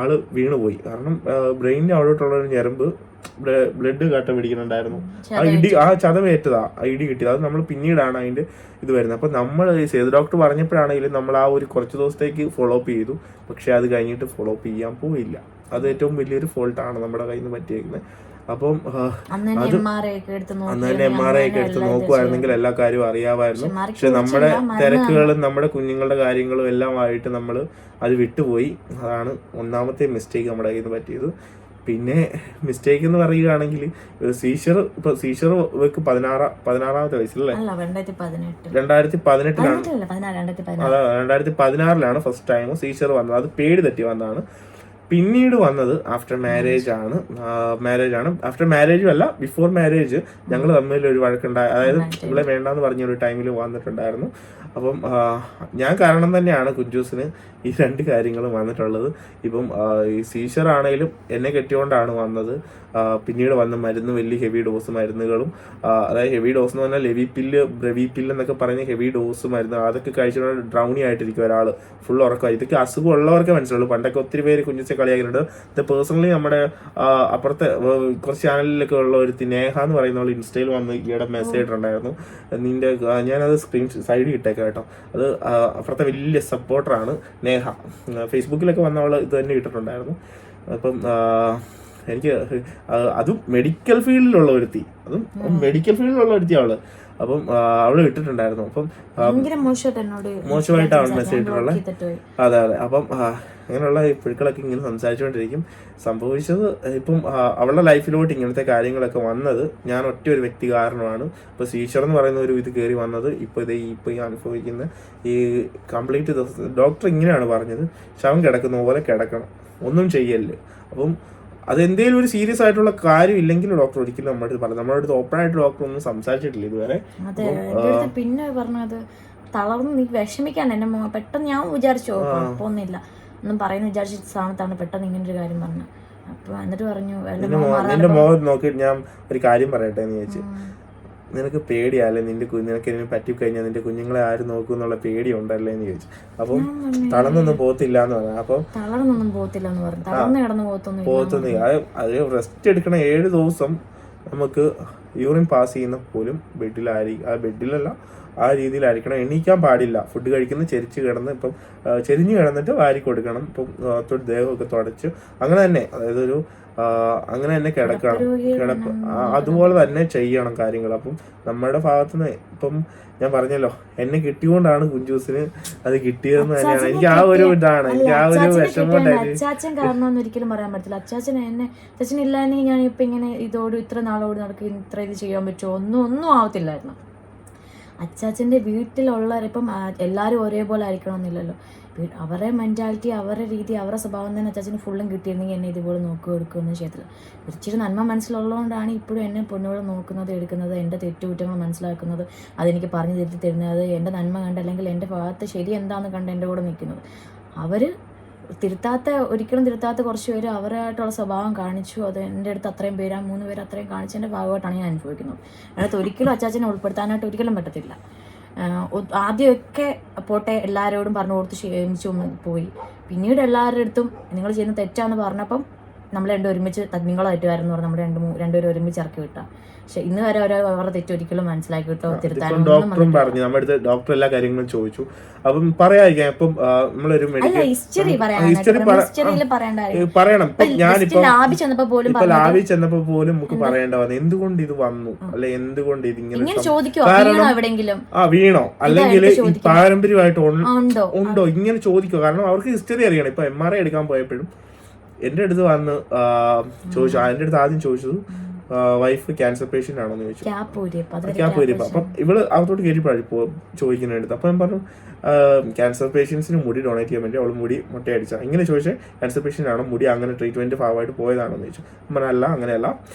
ആള് വീണുപോയി. കാരണം ബ്രെയിനിന്റെ അവിടോട്ടുള്ള ഒരു ഞരമ്പ് ബ്ലഡ് കട്ട പിടിക്കുന്നുണ്ടായിരുന്നു. ആ ചതവേറ്റതാ, ആ ഇടി കിട്ടിയത്. അത് നമ്മൾ പിന്നീടാണ് അതിന്റെ ഇത് വരുന്നത്. അപ്പൊ നമ്മൾ സേതു ഡോക്ടർ പറഞ്ഞപ്പോഴാണെങ്കിലും നമ്മൾ ആ ഒരു കുറച്ച് ദിവസത്തേക്ക് ഫോളോ അപ്പ് ചെയ്തു. പക്ഷെ അത് കഴിഞ്ഞിട്ട് ഫോളോ അപ്പ് ചെയ്യാൻ പോയില്ല. അത് ഏറ്റവും വലിയൊരു ഫോൾട്ടാണ് നമ്മുടെ കയ്യിൽ നിന്ന് പറ്റിയേക്കുന്നത്. അപ്പം അന്ന് തന്നെ MRI ഒക്കെ എടുത്ത് നോക്കുവായിരുന്നെങ്കിൽ എല്ലാ കാര്യവും അറിയാമായിരുന്നു. പക്ഷെ നമ്മുടെ തിരക്കുകളും നമ്മുടെ കുഞ്ഞുങ്ങളുടെ കാര്യങ്ങളും എല്ലാം ആയിട്ട് നമ്മൾ അത് വിട്ടുപോയി. അതാണ് ഒന്നാമത്തെ മിസ്റ്റേക്ക് നമ്മുടെ കയ്യിൽ നിന്ന് പറ്റിയത്. പിന്നെ മിസ്റ്റേക്ക് എന്ന് പറയുകയാണെങ്കിൽ സീഷർ ഇവർക്ക് 16-ാമത്തെ വയസ്സിലല്ലേ, 2016 ഫസ്റ്റ് ടൈം സീഷർ വന്നത്. അത് പേടി തെറ്റി വന്നതാണ്. പിന്നീട് വന്നത് ആഫ്റ്റർ മാരേജ് ആണ്. ആഫ്റ്റർ മാരേജും അല്ല, ബിഫോർ മാരേജ് ഞങ്ങൾ തമ്മിൽ ഒരു വഴക്കുണ്ടായി. അതായത് ഇവിടെ വേണ്ടാന്ന് പറഞ്ഞൊരു ടൈമിൽ വന്നിട്ടുണ്ടായിരുന്നു. അപ്പം ഞാൻ കാരണം തന്നെയാണ് കുഞ്ചൂസിന് ഈ 2 കാര്യങ്ങളും വന്നിട്ടുള്ളത്. ഇപ്പം ഈ സീഷർ ആണെങ്കിലും എന്നെ കെട്ടിയോണ്ടാണ് വന്നത്. പിന്നീട് വന്ന മരുന്ന് വലിയ ഹെവി ഡോസ് മരുന്നുകളും, അതായത് ഹെവി ഡോസ് എന്ന് പറഞ്ഞാൽ ബ്രെവി പില്ല് എന്നൊക്കെ പറഞ്ഞ ഹെവി ഡോസ് മരുന്ന്, അതൊക്കെ കഴിച്ചിട്ട് ഡ്രൗണി ആയിട്ടിരിക്കും ഒരാൾ, ഫുൾ ഉറക്കമായി. ഇതൊക്കെ അസുഖം ഉള്ളവർക്കേ മനസ്സിലുള്ളൂ. പണ്ടൊക്കെ ഒത്തിരി പേര് കുഞ്ഞുസെ കളിയാക്കിയിട്ടുണ്ട്. ഇത് പേഴ്സണലി നമ്മുടെ അപ്പുറത്തെ കുറച്ച് ചാനലിലൊക്കെ ഉള്ള ഒരു നേഹ എന്ന് പറയുന്ന ഇൻസ്റ്റയിൽ വന്ന് ഈയിടെ മെസ്സേജ് ഇട്ടുണ്ടായിരുന്നു. നിന്റെ ഞാനത് സൈഡിൽ ഇട്ടേക്കാം കേട്ടോ. അത് അപ്പുറത്തെ വലിയ സപ്പോർട്ടറാണ് നേഹ. ഫേസ്ബുക്കിലൊക്കെ വന്നവൾ ഇത് തന്നെ ഇട്ടിട്ടുണ്ടായിരുന്നു. അപ്പം എനിക്ക് അതും മെഡിക്കൽ ഫീൽഡിലുള്ള ഒരുത്തി അവള്. അപ്പം അവള് ഇട്ടിട്ടുണ്ടായിരുന്നു. അപ്പം മോശമായിട്ടാണ് മെസ്സേജ് ഇട്ടിട്ടുള്ളത്. അതെ. അപ്പം അങ്ങനെയുള്ള പുഴുക്കളൊക്കെ ഇങ്ങനെ സംസാരിച്ചുകൊണ്ടിരിക്കും. സംഭവിച്ചത് ഇപ്പം അവളുടെ ലൈഫിലോട്ട് ഇങ്ങനത്തെ കാര്യങ്ങളൊക്കെ വന്നത് ഞാൻ ഒറ്റ ഒരു വ്യക്തി കാരണമാണ്. ഇപ്പൊ സീച്ചർ എന്ന് പറയുന്ന ഒരു ഇത് കയറി വന്നത് ഇപ്പൊ ഈ അനുഭവിക്കുന്ന ഈ കംപ്ലീറ്റ് ഡോക്ടർ ഇങ്ങനെയാണ് പറഞ്ഞത്, ശവം കിടക്കുന്ന പോലെ കിടക്കണം, ഒന്നും ചെയ്യല്ലേ. അപ്പം അതെന്തെങ്കിലും ഒരു സീരിയസ് ആയിട്ടുള്ള കാര്യം ഇല്ലെങ്കിൽ ഡോക്ടർ ഒരിക്കലും നമ്മുടെ അടുത്ത് പറഞ്ഞു. നമ്മുടെ അടുത്ത് ഓപ്പൺ ആയിട്ട് ഡോക്ടർ ഒന്നും സംസാരിച്ചിട്ടില്ല ഇതുവരെ. അതെ, പിന്നെ പറഞ്ഞത് തളർന്ന് നീ വിഷമിക്കാൻ എന്നെ പെട്ടെന്ന് ഞാൻ വിചാരിച്ചു കുഴപ്പമൊന്നുമില്ല ഒന്നും പറയുന്ന വിചാരിച്ച സ്ഥാനത്താണ് പെട്ടെന്ന് ഇങ്ങനെ ഒരു കാര്യം പറഞ്ഞു. അപ്പൊ എന്നിട്ട് പറഞ്ഞു നിന്റെ മുഖം നോക്കിയിട്ട് ഞാൻ ഒരു കാര്യം പറയട്ടെ എന്ന് ചോദിച്ചു. നിനക്ക് പേടിയാല്ലേ നിനക്ക് ഇതിനെ പറ്റി കഴിഞ്ഞാൽ നിന്റെ കുഞ്ഞുങ്ങളെ ആര് നോക്കും എന്നുള്ള പേടി ഉണ്ടല്ലേ എന്ന് ചോദിച്ചു. അപ്പം തളർന്നൊന്നും പോകത്തില്ല എന്ന് പറഞ്ഞു. അപ്പം പോകത്തൊന്നും അത് റെസ്റ്റ് എടുക്കണ 7 ദിവസം നമുക്ക് യൂറിൻ പാസ് ചെയ്യുന്ന പോലും ബെഡിലല്ല ആ രീതിയിലായിരിക്കണം. എണീക്കാൻ പാടില്ല. ഫുഡ് കഴിക്കുന്ന ചെരിച്ച് കിടന്ന് ഇപ്പം ചെരിഞ്ഞു കിടന്നിട്ട് വാരി കൊടുക്കണം. ഇപ്പം ദേഹമൊക്കെ തുടച്ച് അങ്ങനെ തന്നെ, അതായത് ഒരു അങ്ങനെ തന്നെ കിടപ്പ് അതുപോലെ തന്നെ ചെയ്യണം കാര്യങ്ങൾ. അപ്പം നമ്മുടെ ഭാഗത്തുനിന്ന് ഇപ്പം ഞാൻ പറഞ്ഞല്ലോ, എന്നെ കിട്ടിയോണ്ടാണ് കുഞ്ചൂസിന് അത് കിട്ടിയതെന്ന് തന്നെയാണ് എനിക്ക് ആ ഒരു ഇതാണ്, എനിക്ക് ആ ഒരു വിഷമം. അച്ചാച്ചൻ കാരണം ഒരിക്കലും പറയാൻ പറ്റില്ല. അച്ചാച്ചൻ ഇല്ലായിരുന്നെങ്കിൽ ഞാൻ ഇപ്പൊ ഇങ്ങനെ ഇത്ര നാളോട് നടക്കും, ഇത്ര ഇത് ചെയ്യാൻ പറ്റുമോ, ഒന്നും ആവത്തില്ലായിരുന്നു. അച്ചാച്ചൻ്റെ വീട്ടിലുള്ള ഇപ്പം എല്ലാവരും ഒരേപോലെ ആയിരിക്കണമെന്നില്ലല്ലോ. അവരുടെ മെൻറ്റാലിറ്റി, അവരുടെ രീതി, അവരുടെ സ്വഭാവം തന്നെ അച്ചാച്ചന് ഫുള്ളും കിട്ടിയിരുന്നെങ്കിൽ എന്നെ ഇതുപോലെ നോക്കുക എടുക്കുകയൊന്നും ചെയ്യത്തില്ല. ഇച്ചിരി നന്മ മനസ്സിലുള്ളതുകൊണ്ടാണ് ഇപ്പോഴും എന്നെ പൊന്നോടെ നോക്കുന്നത്, എടുക്കുന്നത്, എൻ്റെ തെറ്റുകുറ്റങ്ങൾ മനസ്സിലാക്കുന്നത്, അതെനിക്ക് പറഞ്ഞു തിരുത്തി തരുന്നത്, എൻ്റെ നന്മ കണ്ട് അല്ലെങ്കിൽ എൻ്റെ ഭാഗത്ത് ശരി എന്താണെന്ന് കണ്ട് എൻ്റെ കൂടെ നിൽക്കുന്നത്. അവർ ഒരിക്കലും തിരുത്താത്ത കുറച്ച് പേര് അവരായിട്ടുള്ള സ്വഭാവം കാണിച്ചു. അത് എൻ്റെ അടുത്ത് അത്രയും പേര്, 3 പേര് അത്രയും കാണിച്ചതിൻ്റെ ഭാഗമായിട്ടാണ് ഞാൻ അനുഭവിക്കുന്നത്. അതിനകത്ത് ഒരിക്കലും അച്ചാച്ചനെ ഉൾപ്പെടുത്താനായിട്ട് ഒരിക്കലും പറ്റത്തില്ല. ആദ്യമൊക്കെ പോട്ടെ എല്ലാവരോടും പറഞ്ഞു കൊടുത്ത് ക്ഷമിച്ചു പോയി. പിന്നീട് എല്ലാവരുടെ അടുത്തും നിങ്ങൾ ചെയ്യുന്ന തെറ്റാന്ന് പറഞ്ഞപ്പം നമ്മൾ രണ്ടും ഒരുമിച്ച് നിങ്ങളായിട്ടുകാരെന്ന് പറഞ്ഞാൽ നമ്മൾ രണ്ടുപേരും ഒരുമിച്ച് ഇറക്കി വിട്ടാം. പക്ഷെ ഇന്ന് വരെ അവരുടെ തെറ്റൊരിക്കലും മനസ്സിലാക്കി കിട്ടോ തിരുത്താനും ഡോക്ടറും പറഞ്ഞു. നമ്മുടെ അടുത്ത് ഡോക്ടർ എല്ലാ കാര്യങ്ങളും ചോദിച്ചു. അപ്പം പറയാതിരിക്കാം. ഇപ്പം നമ്മളൊരു പറയണം. ലാബിൽ ചെന്നപ്പോ പോലും നമുക്ക് പറയേണ്ട വന്നു എന്തുകൊണ്ട് ഇത് വന്നു, അല്ലെ എന്തുകൊണ്ട് ഇതിങ്ങനെ വീണോ, അല്ലെങ്കിൽ പാരമ്പര്യമായിട്ട് ഉണ്ടോ ഇങ്ങനെ ചോദിക്കോ. കാരണം അവർക്ക് ഹിസ്റ്ററി അറിയണം. ഇപ്പൊ MRI എടുക്കാൻ പോയപ്പോഴും എന്റെ അടുത്ത് വന്ന് ചോദിച്ചു. എന്റെ അടുത്ത് ആദ്യം ചോദിച്ചത് വൈഫ് ക്യാൻസർ പേഷ്യന്റ് ആണോന്ന് ചോദിച്ചു. ക്യാപ്പ്. അപ്പം ഇവള് അകത്തോട്ട് കയറിയപ്പോഴാണ് ചോദിക്കുന്നതിനടുത്ത്. അപ്പം ഞാൻ പറഞ്ഞു ക്യാൻസർ പേഷ്യൻസിന് മുടി ഡൊണേറ്റ് ചെയ്യാൻ വേണ്ടി അവൾ മുടി മുട്ടയടിച്ച. ഇങ്ങനെ ചോദിച്ചാൽ ക്യാൻസർ പേഷ്യന്റ് ആണോ, മുടി അങ്ങനെ ട്രീറ്റ്മെന്റ് ഭാഗമായിട്ട് പോയതാണോ എന്ന് ചോദിച്ചു. അപ്പം അല്ല, അങ്ങനെയല്ല.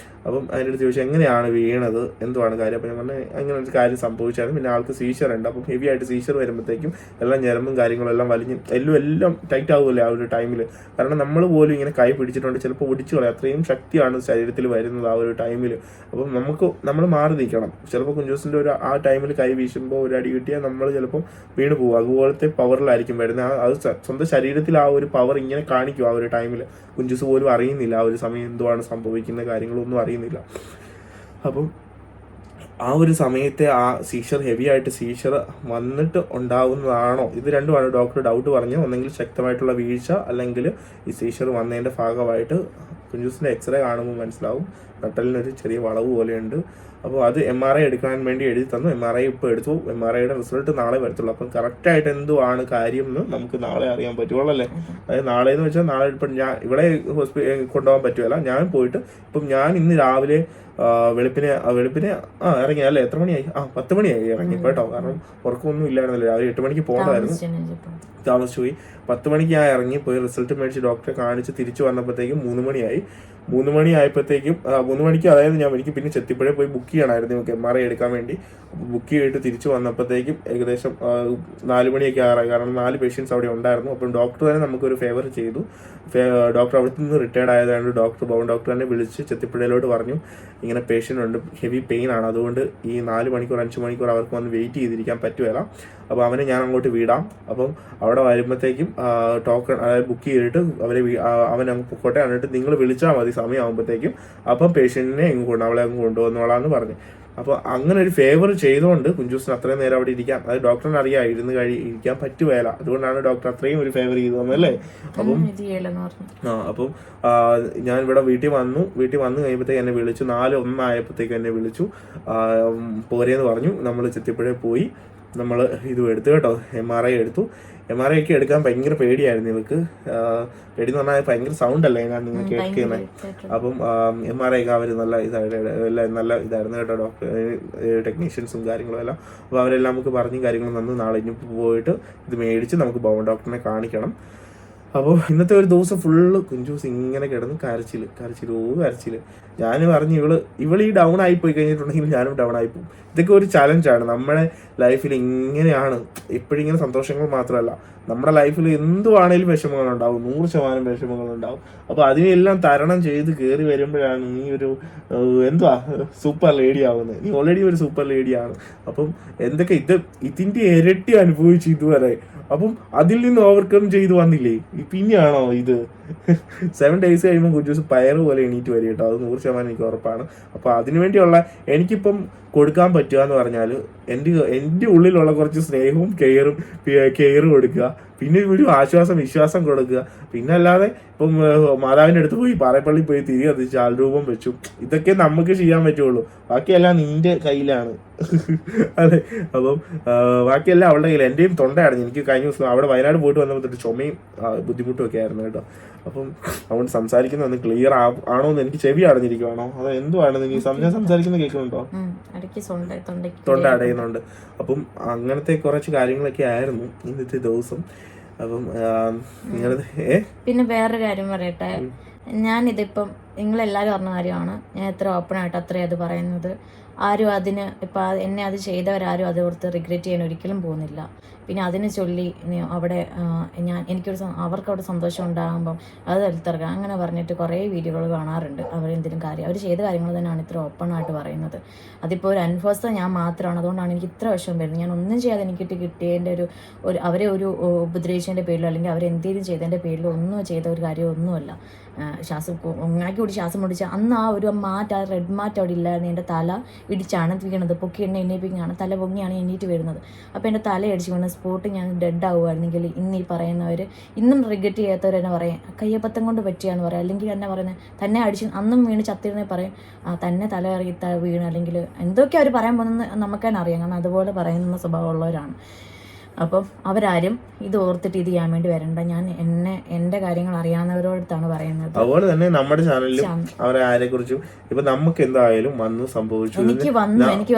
അപ്പം അതിൻ്റെ അടുത്ത് ചോദിച്ചാൽ എങ്ങനെയാണ് വീണത്, എന്തുവാണ് കാര്യം. അപ്പം ഞാൻ പറഞ്ഞു അങ്ങനെ ഒരു കാര്യം സംഭവിച്ചായിരുന്നു. പിന്നെ ആൾക്ക് സീഷർ ഉണ്ട്. അപ്പം ഹെവി ആയിട്ട് സീഷർ വരുമ്പോഴത്തേക്കും എല്ലാം ഞരമ്പും കാര്യങ്ങളും എല്ലാം വലിഞ്ഞ് എല്ലാം ടൈറ്റ് ആവുമല്ലേ ആ ഒരു ടൈമിൽ. കാരണം നമ്മൾ പോലും ഇങ്ങനെ കൈ പിടിച്ചിട്ടുണ്ട്, ചിലപ്പോൾ ഒടിച്ചു കളയും. അത്രയും ശക്തിയാണ് ശരീരത്തിൽ വരുന്നത് ആ ഒരു ടൈമിൽ. അപ്പം നമ്മൾ മാറി നിൽക്കണം. ചിലപ്പോൾ കുഞ്ചൂസിന്റെ ആ ടൈമിൽ കൈ വീശുമ്പോൾ ഒരു അടി കിട്ടിയാൽ നമ്മൾ ചിലപ്പോൾ വീണ് പോകും. അതുപോലത്തെ പവറിലായിരിക്കും വരുന്നത്. അത് സ്വന്തം ശരീരത്തിൽ ആ ഒരു പവർ ഇങ്ങനെ കാണിക്കും ആ ഒരു ടൈമിൽ. കുഞ്ചൂസ് പോലും അറിയുന്നില്ല ആ ഒരു സമയം എന്തുവാണ് സംഭവിക്കുന്ന കാര്യങ്ങളൊന്നും അറിയുന്നില്ല. അപ്പം ആ ഒരു സമയത്തെ ആ സീഷർ, ഹെവി ആയിട്ട് സീഷർ വന്നിട്ട് ഉണ്ടാവുന്നതാണോ, ഇത് രണ്ടുമാണ് ഡോക്ടർ ഡൗട്ട് പറഞ്ഞു. ഒന്നെങ്കിൽ ശക്തമായിട്ടുള്ള വീഴ്ച, അല്ലെങ്കിൽ ഈ സീഷർ വന്നതിന്റെ ഭാഗമായിട്ട്. കുഞ്ചൂസിന്റെ എക്സ്റേ കാണുമ്പോൾ മനസ്സിലാവും നട്ടലിനൊരു ചെറിയ വളവ് പോലെയുണ്ട്. അപ്പോൾ അത് MRI എടുക്കാൻ വേണ്ടി എഴുതി തന്നു. MRI ഇപ്പോൾ എടുത്തു. MRIയുടെ റിസൾട്ട് നാളെ വരത്തുള്ളൂ. അപ്പം കറക്റ്റായിട്ട് എന്തുവാണ് കാര്യം എന്ന് നമുക്ക് നാളെ അറിയാൻ പറ്റുള്ളൂ അല്ലേ. അതായത് നാളെ എന്ന് വെച്ചാൽ നാളെ ഇപ്പം ഞാൻ ഇവിടെ കൊണ്ടുപോകാൻ പറ്റുമല്ല. ഞാൻ പോയിട്ട് ഇപ്പം ഞാൻ ഇന്ന് രാവിലെ വെളുപ്പിനെ ഇറങ്ങി അല്ലേ. എത്ര മണിയായി? 10 മണിയായി ഇറങ്ങി കേട്ടോ. കാരണം ഉറക്കമൊന്നും ഇല്ലായിരുന്നല്ലോ. രാവിലെ 8 മണിക്ക് പോകണമായിരുന്നു, താമസിച്ചു പോയി. 10 മണിക്ക് ഞാൻ ഇറങ്ങി പോയി റിസൾട്ട് മേടിച്ച് ഡോക്ടറെ കാണിച്ച് തിരിച്ചു വന്നപ്പോഴത്തേക്കും 3 മണിയായി. 3 മണിയായപ്പോഴത്തേക്കും 3 മണിക്ക്, അതായത് എനിക്ക് പിന്നെ ചെത്തിപ്പുഴ പോയി ബുക്ക് ചെയ്യണമായിരുന്നു നമുക്ക് MRI എടുക്കാൻ വേണ്ടി. ബുക്ക് ചെയ്തിട്ട് തിരിച്ചു വന്നപ്പോഴത്തേക്കും ഏകദേശം 4 മണിയൊക്കെ ആറായി. കാരണം 4 പേഷ്യൻസ് അവിടെ ഉണ്ടായിരുന്നു. അപ്പം ഡോക്ടർ തന്നെ നമുക്കൊരു ഫേവർ ചെയ്തു. ഡോക്ടർ അവിടെ നിന്ന് റിട്ടയർഡ് ആയതുകൊണ്ട് ഭവൻ ഡോക്ടർ തന്നെ വിളിച്ച് ചെത്തിപ്പുഴയിലോട്ട് പറഞ്ഞു, ഇങ്ങനെ പേഷ്യൻ്റ് ഉണ്ട്, ഹെവി പെയിൻ ആണ്, അതുകൊണ്ട് ഈ 4 മണിക്കൂർ 5 മണിക്കൂർ അവർക്ക് വന്ന് വെയിറ്റ് ചെയ്തിരിക്കാൻ പറ്റുകയില്ല. അപ്പോൾ അവനെ ഞാൻ അങ്ങോട്ട് വിടാം. അപ്പം അവിടെ വരുമ്പോഴത്തേക്കും ടോക്കൺ, അതായത് ബുക്ക് ചെയ്തിട്ട് അവൻ അങ്ങ് പൊക്കോട്ടെ, എന്നിട്ട് നിങ്ങൾ വിളിച്ചാൽ മതി സമയമാകുമ്പോഴത്തേക്കും. അപ്പം പേഷ്യൻറ്റിനെ അവളെ അങ്ങ് കൊണ്ടുവന്നോളാന്ന് പറഞ്ഞു. അപ്പോൾ അങ്ങനെ ഒരു ഫേവർ ചെയ്തുകൊണ്ട് കുഞ്ചൂസിന് അത്രയും നേരം അവിടെ ഇരിക്കാം, അത് ഡോക്ടറിന് അറിയാം ഇരിക്കാൻ പറ്റുകയില്ല. അതുകൊണ്ടാണ് ഡോക്ടർ അത്രയും ഒരു ഫേവർ ചെയ്തു തന്നല്ലേ. അപ്പം അപ്പം ഞാൻ ഇവിടെ വീട്ടിൽ വന്നു കഴിയുമ്പോഴത്തേക്ക് എന്നെ വിളിച്ചു. 4:01 ആയപ്പോഴത്തേക്ക് എന്നെ വിളിച്ചു, പോരേന്ന് പറഞ്ഞു. നമ്മൾ ചെത്തിപ്പുഴയിൽ പോയി നമ്മൾ ഇത് എടുത്തു കേട്ടോ. MRI എടുത്തു. MRI ഒക്കെ എടുക്കാൻ ഭയങ്കര പേടിയായിരുന്നു ഇവർക്ക്. പേടി എന്ന് പറഞ്ഞാൽ ഭയങ്കര സൗണ്ട് അല്ലേ ഞാൻ നിങ്ങൾ കേൾക്കുന്നത്. അപ്പം MRI ഒക്കെ അവർ നല്ല ഇതായിരുന്നു കേട്ടോ. ഡോക്ടർ ടെക്നീഷ്യൻസും കാര്യങ്ങളും എല്ലാം. അപ്പോൾ അവരെല്ലാം നമുക്ക് പറഞ്ഞും കാര്യങ്ങളും തന്നു. നാളെ ഇനി പോയിട്ട് ഇത് മേടിച്ച് നമുക്ക് ഭവൻ ഡോക്ടറിനെ കാണിക്കണം. അപ്പോൾ ഇന്നത്തെ ഒരു ദിവസം ഫുള്ള് കുഞ്ചൂസ് ഇങ്ങനെ കിടന്ന് കരച്ചില്. ഞാൻ പറഞ്ഞു ഇവൾ ഈ ഡൗൺ ആയിപ്പോയി കഴിഞ്ഞിട്ടുണ്ടെങ്കിൽ ഞാനും ഡൗൺ ആയിപ്പോവും. ഇതൊക്കെ ഒരു ചലഞ്ചാണ്. നമ്മുടെ ലൈഫിൽ ഇങ്ങനെയാണ്. എപ്പോഴും ഇങ്ങനെ സന്തോഷങ്ങൾ മാത്രമല്ല, നമ്മുടെ ലൈഫിൽ എന്തുവാണേലും വിഷമങ്ങളുണ്ടാവും, 100% വിഷമങ്ങളുണ്ടാവും. അപ്പോൾ അതിനെല്ലാം തരണം ചെയ്ത് കയറി വരുമ്പോഴാണ് നീ ഒരു സൂപ്പർ ലേഡി ആവുന്നത്. നീ ഓൾറെഡി ഒരു സൂപ്പർ ലേഡിയാണ്. അപ്പം എന്തൊക്കെ ഇതിന്റെ ഇരട്ടി അനുഭവിച്ചു ഇതുവരെ. അപ്പം അതിൽ നിന്ന് ഓവർകം ചെയ്ത് വന്നില്ലേ, പിന്നെയാണോ ഇത്? 7 days കഴിയുമ്പോൾ കുഞ്ചൂസ് പയറ് പോലെ എണീറ്റ് വരും കേട്ടോ. അത് 100% എനിക്ക് ഉറപ്പാണ്. അപ്പോൾ അതിനുവേണ്ടിയുള്ള എനിക്കിപ്പം കൊടുക്കാൻ പറ്റുക എന്ന് പറഞ്ഞാൽ എൻ്റെ ഉള്ളിലുള്ള കുറച്ച് സ്നേഹവും കെയറും കൊടുക്കുക, പിന്നെ ഒരു വിശ്വാസം കൊടുക്കുക. പിന്നെ അല്ലാതെ ഇപ്പം മാതാവിൻ്റെ അടുത്ത് പോയി പാറപ്പള്ളി പോയി തിരികെ കത്തിച്ച് ആൾരൂപം വെച്ചു, ഇതൊക്കെ നമുക്ക് ചെയ്യാൻ പറ്റുള്ളൂ. ബാക്കിയെല്ലാം നിന്റെ കയ്യിലാണ്. അതെ, അപ്പം ബാക്കിയെല്ലാം അവളുടെ കയ്യിൽ. എൻ്റെയും തൊണ്ട അടഞ്ഞു. എനിക്ക് കഴിഞ്ഞ ദിവസം അവിടെ വയനാട് പോയിട്ട് വന്നപ്പോൾ ചുമയും ബുദ്ധിമുട്ടും ഒക്കെ ആയിരുന്നു കേട്ടോ. അപ്പം അതുകൊണ്ട് സംസാരിക്കുന്നത് ക്ലിയർ ആണോ എന്ന് എനിക്ക് ചെവി അടഞ്ഞിരിക്കുവാണോ അതോ എന്തുവാണ് നീ സംസാരിക്കുന്നത് കേൾക്കുന്നുണ്ടോ? തൊണ്ട അടയുന്നുണ്ട്. അപ്പം അങ്ങനത്തെ കുറച്ച് കാര്യങ്ങളൊക്കെ ആയിരുന്നു ഇന്നത്തെ ദിവസം. അപ്പം പിന്നെ വേറൊരു കാര്യം പറയട്ടെ, ഞാനിതിപ്പം നിങ്ങളെല്ലാവരും പറഞ്ഞ കാര്യമാണ്. ഞാൻ എത്ര ഓപ്പൺ ആയിട്ട് അത്രയും അത് പറയുന്നത്. ആരും അതിന് ഇപ്പം എന്നെ അത് ചെയ്തവരാരും അത് ഓർത്ത് റിഗ്രറ്റ് ചെയ്യാൻ ഒരിക്കലും പോകുന്നില്ല. പിന്നെ അതിനെ ചൊല്ലി അവിടെ അവർക്കവിടെ സന്തോഷം ഉണ്ടാകുമ്പം അത് എടുത്തിറക്കുക അങ്ങനെ പറഞ്ഞിട്ട് കുറേ വീഡിയോകൾ കാണാറുണ്ട്. അവരെന്തെങ്കിലും അവർ ചെയ്ത കാര്യങ്ങൾ തന്നെയാണ് ഇത്ര ഓപ്പൺ ആയിട്ട് പറയുന്നത്. അതിപ്പോൾ ഒരു അൻഫോഴ്സ് ഞാൻ മാത്രമാണ്. അതുകൊണ്ടാണ് എനിക്ക് ഇത്ര വിഷമം വരുന്നത്. ഞാൻ ഒന്നും ചെയ്യാതെ എനിക്കിട്ട് കിട്ടിയതിൻ്റെ അവരെ ഒരു ഉപദ്രവിച്ചതിൻ്റെ പേരിലോ അല്ലെങ്കിൽ അവരെന്തെങ്കിലും ചെയ്തതിൻ്റെ പേരിലോ ഒന്നും ചെയ്ത ഒരു കാര്യമൊന്നുമല്ല. ഒന്നാക്കി കൂടി ശ്വാസം മുടിച്ച അന്ന് ആ ഒരു റെഡ് മാറ്റ് അവിടെ ഇല്ലായിരുന്നു. എൻ്റെ തല ഇടിച്ചാണ് വീണത്. പൊക്കി എണ്ണയിപ്പിക്കുകയാണ്, തല പൊങ്ങിയാണ് എണ്ണീറ്റ് വരുന്നത്. അപ്പോൾ എൻ്റെ തല അടിച്ച് വീണ സ്പോട്ട് ഞാൻ ഡെഡ് ആവുമായിരുന്നെങ്കിൽ ഇന്ന് ഈ പറയുന്നവർ ഇന്നും റിഗ്രറ്റ് ചെയ്യാത്തവർ തന്നെ പറയും കയ്യപ്പത്തം കൊണ്ട് പറ്റിയാന്ന് പറയാം. അല്ലെങ്കിൽ എന്നെ പറയുന്നത് തന്നെ അടിച്ച് അന്നും വീണ് ചത്തിരുന്നേ പറയും തന്നെ തല ഇറങ്ങി വീണ്, അല്ലെങ്കിൽ എന്തൊക്കെ അവർ പറയാൻ പോകുന്നത് നമുക്ക് തന്നെ അറിയാം. കാരണം അതുപോലെ പറയുന്ന സ്വഭാവമുള്ളവരാണ്. അപ്പം അവരാരും ഇത് ഓർത്തിട്ട് ഇത് ചെയ്യാൻ വേണ്ടി വരണ്ട. ഞാൻ എന്റെ കാര്യങ്ങൾ അറിയാവുന്നവരോടത്താണ് പറയുന്നത്. അതുപോലെ തന്നെ നമ്മുടെ ചാനലിലും അവരെ ആരെ കുറിച്ചും ഇപ്പൊ നമുക്ക് എന്തായാലും സംഭവിച്ചു. എനിക്ക്